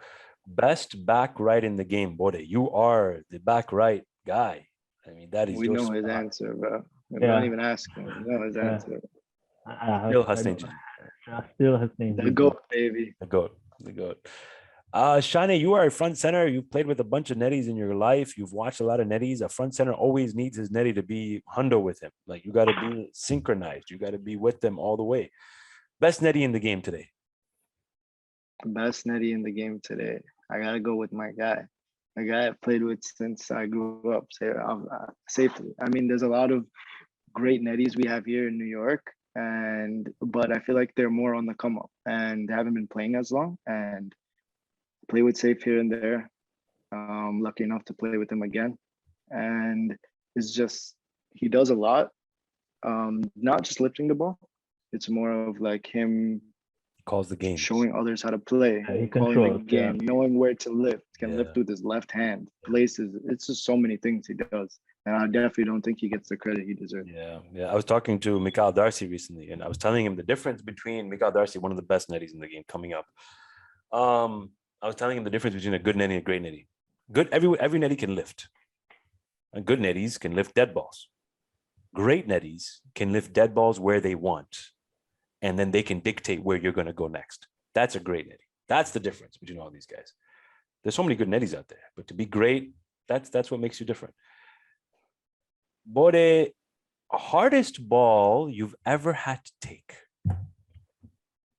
Best back right in the game, Bode. You are the back right guy. I mean, that is we your know spot. His answer, bro. Don't even ask him. We know his answer. Still Hassan. The GOAT, baby. The GOAT. Shane, you are a front center. You've played with a bunch of netties in your life. You've watched a lot of netties. A front center always needs his netty to be hundo with him. Like, you got to be synchronized. You got to be with them all the way. Best netty in the game today. Best netty in the game today. I got to go with my guy. A guy I've played with since I grew up, safely. I mean, there's a lot of great netties we have here in New York, but I feel like they're more on the come up and they haven't been playing as long, and play with Safe here and there. Lucky enough to play with him again, and it's just, he does a lot. Not just lifting the ball, it's more of like him calls the game, showing others how to play, calling the game, knowing where to lift, can lift with his left hand, places. It's just so many things he does. And I definitely don't think he gets the credit he deserves. Yeah. I was talking to Mikhail Darcy recently, and I was telling him the difference between Mikhail Darcy, one of the best netties in the game coming up. I was telling him the difference between a good netty and a great netty. Every netty can lift. And good netties can lift dead balls. Great netties can lift dead balls where they want, and then they can dictate where you're going to go next. That's a great netty. That's the difference between all these guys. There's so many good netties out there, but to be great, that's what makes you different. Bode, hardest ball you've ever had to take.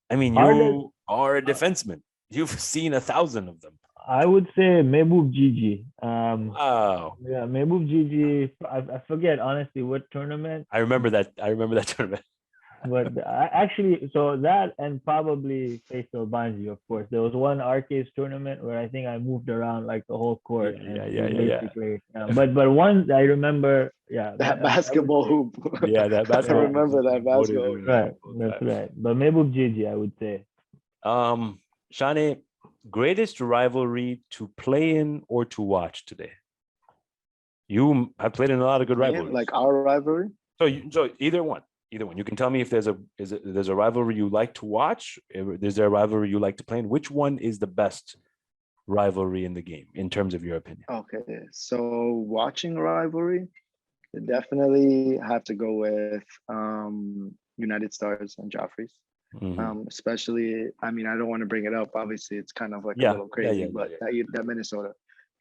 I mean, you are a defenseman. You've seen 1,000 of them. I would say Mehboob Gigi. Wow. Yeah, Mehboob Gigi. I forget honestly what tournament. I remember that tournament. But so that, and probably Faisal Banji, of course. There was one arcade tournament where I think I moved around like the whole court. But one I remember, that basketball hoop. That basketball. I remember that basketball. Right, that's right. But Mehboob Gigi, I would say. Shane, greatest rivalry to play in or to watch today? You have played in a lot of good rivalries. Like our rivalry? So either one. You can tell me if there's a rivalry you like to watch. Is there a rivalry you like to play in? Which one is the best rivalry in the game in terms of your opinion? Okay, so watching a rivalry, definitely have to go with United Stars and Joffrey's. Especially, I mean, I don't want to bring it up. Obviously, it's kind of like a Yeah, little yeah, crazy, yeah, yeah, but yeah. that Minnesota,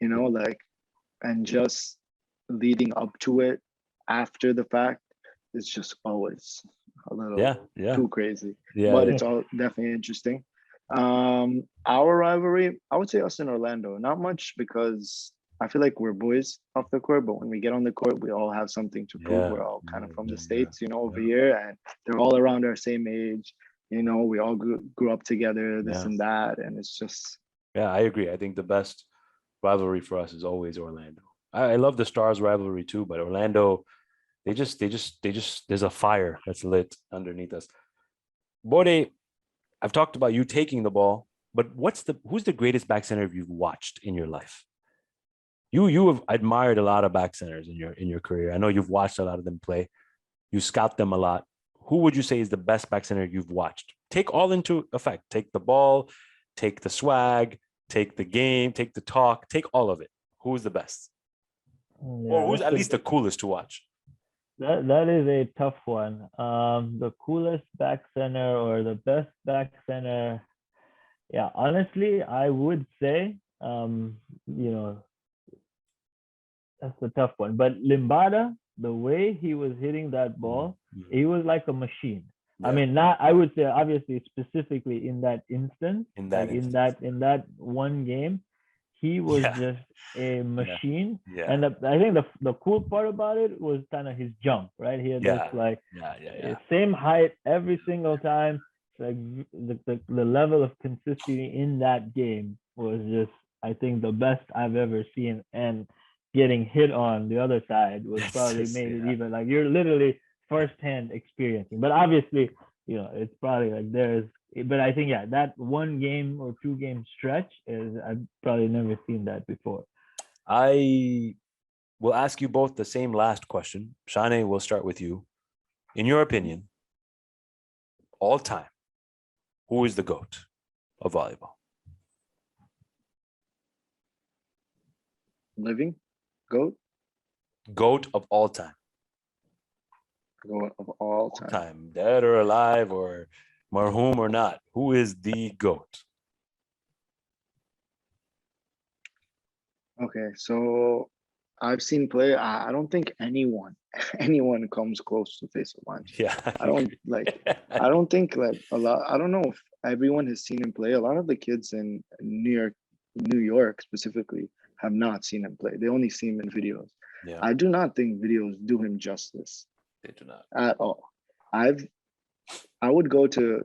like, and just leading up to it after the fact is just always a Yeah, little yeah, too crazy. yeah, But yeah. it's all definitely interesting. Our rivalry, I would say us in Orlando, not much because I feel like we're boys off the court, but when we get on the court, we all have something to prove. Yeah, We're all kind yeah, of from the yeah, yeah, States, over yeah, here, and they're all around our same age. We all grew up together, this yeah. and that. And it's just, Yeah, I agree. I think the best rivalry for us is always Orlando. I love the Stars rivalry too, but Orlando, there's a fire that's lit underneath us. Bode, I've talked about you taking the ball, but who's the greatest back center you've watched in your life? You have admired a lot of back centers in your career. I know you've watched a lot of them play. You scout them a lot. Who would you say is the best back center you've watched? Take all into effect. Take the ball, take the swag, take the game, take the talk, take all of it. Who's the best? Or Yeah, who's at least the coolest to watch? that is a tough one. The coolest back center or the best back center. Yeah, honestly, I would say, you know, that's a tough one. But Limbada, the way he was hitting that ball, he was like a machine. I Yeah. mean, not I would say obviously specifically in that instance, In that like instance. in that one game, he was Yeah. just a Yeah. machine. Yeah. And I think the cool part about it was kind of his jump, right? He had this Yeah. like Yeah. Yeah. Yeah. same height every single time. Like the level of consistency in that game was just, I think, the best I've ever seen. And getting hit on the other side was It's probably just, made it yeah. even like you're literally firsthand experiencing. But obviously, it's probably like but I think, yeah, that 1 game or 2 game stretch is, I've probably never seen that before. I will ask you both the same last question. Shane, we'll start with you. In your opinion, all time, who is the GOAT of volleyball? living goat, GOAT of all time. goat of all time. Dead or alive or marhum or not. Who is the GOAT? Okay, so I've seen play. I don't think anyone anyone comes close to Faisal Manji. Yeah. I don't like. I don't think like a lot. I don't know if everyone has seen him play. A lot of the kids in New York specifically, have not seen him play. They only see him in videos. Yeah, I do not think videos do him justice they do not. at all. I've I would go to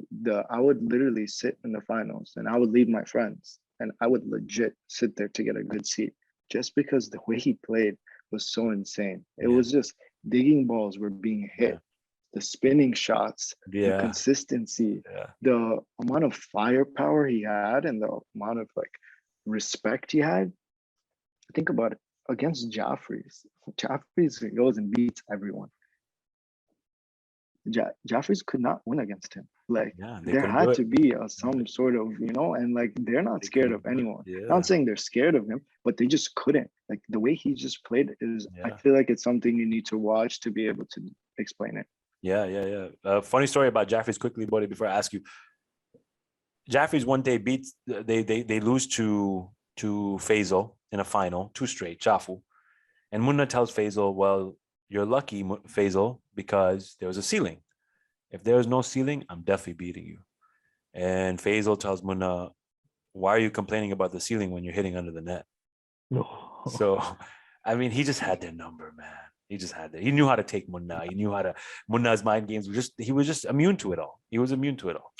I would literally sit in the finals and I would leave my friends and I would legit sit there to get a good seat just because the way he played was so insane. It Yeah. was just digging balls were being hit, Yeah. the spinning shots, the Yeah. consistency, Yeah. the amount of firepower he had, and the amount of like respect he had. Think about it against Jaffrey's. Jaffrey's goes and beats everyone. Jaffrey's could not win against him. Like Yeah. They there couldn't do had it. to be some sort of, and like they're not They scared couldn't of do it. anyone. Yeah. Not saying they're scared of him, but they just couldn't. Like the way he just played is, I Yeah. feel like it's something you need to watch to be able to explain it. Yeah. Yeah. Yeah. Funny story about Jaffrey's quickly, buddy, before I ask you. Jaffrey's one day beats they lose to Faisal in a final, 2 straight, Chafu. And Munna tells Faisal, well, you're lucky, Faisal, because there was a ceiling. If there was no ceiling, I'm definitely beating you. And Faisal tells Munna, why are you complaining about the ceiling when you're hitting under the net? So, I mean, he just had their number, man. He just had that. He knew how to take Munna. He knew how to. Munna's mind games he was just immune to it all. He was immune to it all.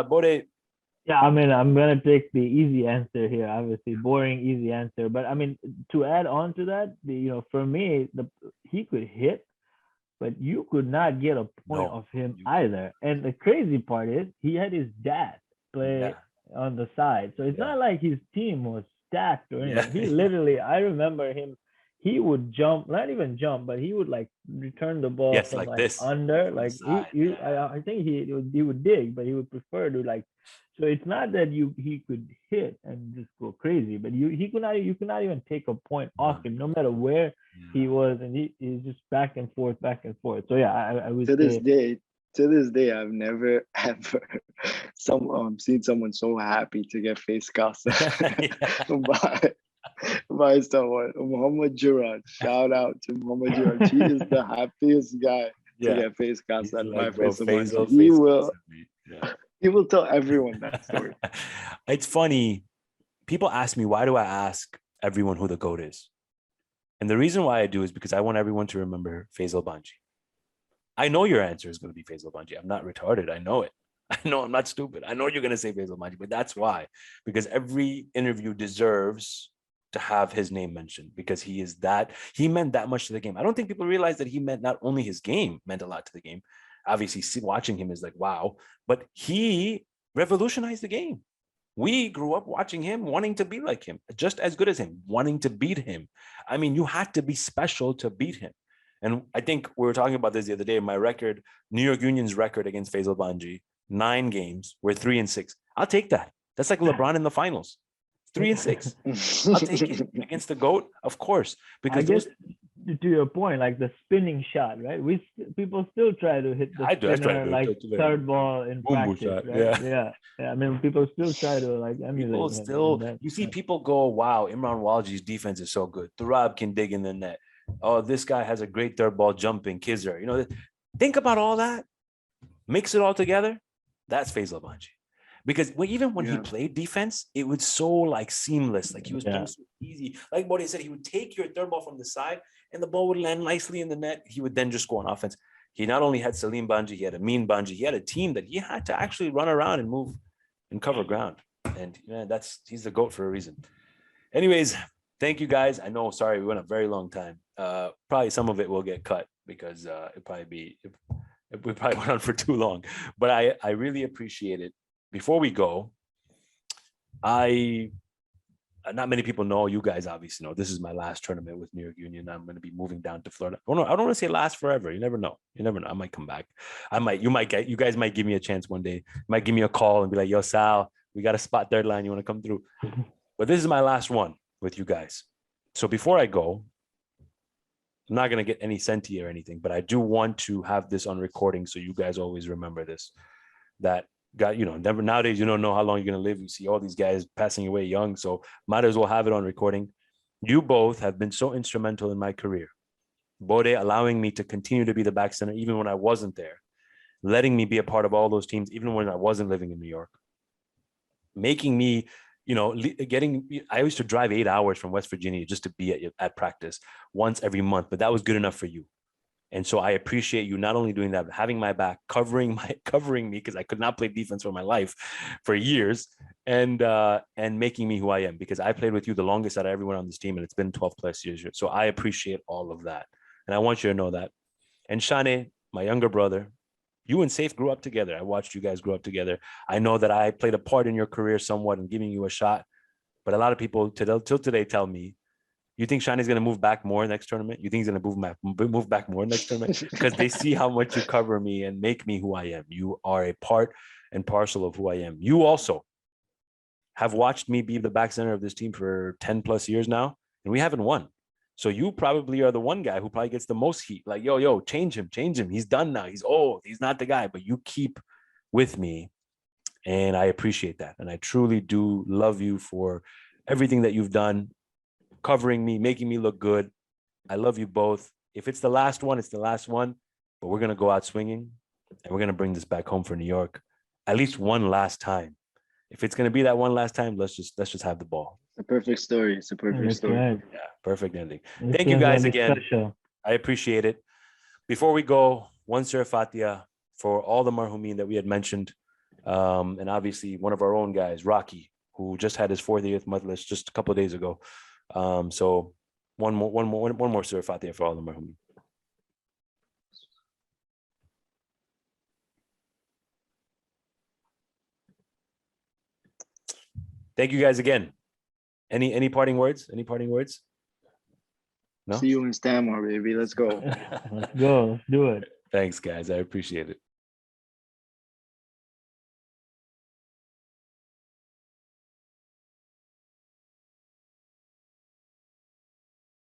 Bode. Yeah, I mean, I'm gonna take the easy answer here. Obviously, boring, easy answer. But I mean, to add on to that, for me, he could hit, but you could not get a point No, of him you- either. And the crazy part is, he had his dad play on the side, so it's Yeah. not like his team was stacked or anything. Yeah. He literally, I remember him. He would jump, not even jump, but he would like return the ball Yes, from like like this. under, From the like side. I think he would dig, but he would prefer to like. So it's not that he could hit and just go crazy, but you could not even take a point off him, no matter where he was, and he's just back and forth. So yeah, I would To this say, day, to this day, I've never ever seen someone so happy to get face casa by by someone. Muhammad Juran, shout out to Muhammad Juran. He is the happiest guy to Yeah. get face He's casa by like, bro, Faisal Manji. Faisal, Faisal. Yeah. He will tell everyone that story. It's funny. People ask me, why do I ask everyone who the GOAT is? And the reason why I do is because I want everyone to remember Faisal Banji. I know your answer is going to be Faisal Banji. I'm not retarded. I know it. I know I'm not stupid. I know you're going to say Faisal Banji, but that's why. Because every interview deserves to have his name mentioned because he meant that much to the game. I don't think people realize that he meant not only his game meant a lot to the game. Obviously, watching him is like, wow, but he revolutionized the game. We grew up watching him, wanting to be like him, just as good as him, wanting to beat him. I mean, you had to be special to beat him. And I think we were talking about this the other day. My record, New York Union's record against Faisal Banji, 9 games, we're 3-6. I'll take that. That's like LeBron in the finals. 3-6. I'll take it against the GOAT, of course. Because I guess to your point, like the spinning shot, right? People still try to hit the spinner like third ball in practice, right? Yeah. I mean, people still try to like emulate him. You see people go, wow, Imran Walji's defense is so good. Turab can dig in the net. Oh, this guy has a great third ball jumping, Kizzer. You know, think about all that. Mix it all together. That's Faisal Banji. Because even when he played defense, it was so like seamless. Like he was playing so easy. Like Bode said, he would take your third ball from the side and the ball would land nicely in the net. He would then just go on offense. He not only had Salim Banji, he had Amin Banji. He had a team that he had to actually run around and move and cover ground. And he's the GOAT for a reason. Anyways, thank you guys. I know, sorry, we went a very long time. Probably some of it will get cut because we probably went on for too long. But I really appreciate it. Before we go, not many people know, you guys obviously know, this is my last tournament with New York Union. I'm going to be moving down to Florida. I don't want to say last forever. You never know. I might come back. You guys might give me a chance one day. You might give me a call and be like, yo, Sal, we got a spot third line. You want to come through? But this is my last one with you guys. So before I go, I'm not going to get any senti or anything, but I do want to have this on recording so you guys always remember this, that nowadays you don't know how long you're going to live. You see all these guys passing away young, so might as well have it on recording. You both have been so instrumental in my career. Bode allowing me to continue to be the back center even when I wasn't there, letting me be a part of all those teams even when I wasn't living in New York, making me, I used to drive 8 hours from West Virginia just to be at practice once every month, but that was good enough for you. And so I appreciate you not only doing that, but having my back, covering me because I could not play defense for my life for years, and making me who I am, because I played with you the longest out of everyone on this team, and it's been 12 plus years. So I appreciate all of that, and I want you to know that. And Shane, my younger brother, you and Saif grew up together. I watched you guys grow up together. I know that I played a part in your career somewhat in giving you a shot, but a lot of people till today tell me, you think Shane is going to move back more next tournament? You think he's going to move back more next tournament? Because they see how much you cover me and make me who I am. You are a part and parcel of who I am. You also have watched me be the back center of this team for 10 plus years now, and we haven't won. So you probably are the one guy who probably gets the most heat. Like, yo, change him. He's done now. He's old. He's not the guy, but you keep with me. And I appreciate that. And I truly do love you for everything that you've done, covering me, making me look good. I love you both. If it's the last one, it's the last one, but we're going to go out swinging and we're going to bring this back home for New York at least one last time. If it's going to be that one last time, let's just have the ball. It's a perfect story. It's a perfect story. Right. Yeah, perfect ending. Thank you guys again. Special. I appreciate it. Before we go, one Surah Fatiha for all the marhumin that we had mentioned. And obviously one of our own guys, Rocky, who just had his 40th majlis just a couple of days ago. So one more Surah Fatiha for all the marhumin. Thank you guys again. Any parting words? Any parting words? No? See you in Stanmore, baby. Let's go. Let's go. Let's do it. Thanks, guys. I appreciate it.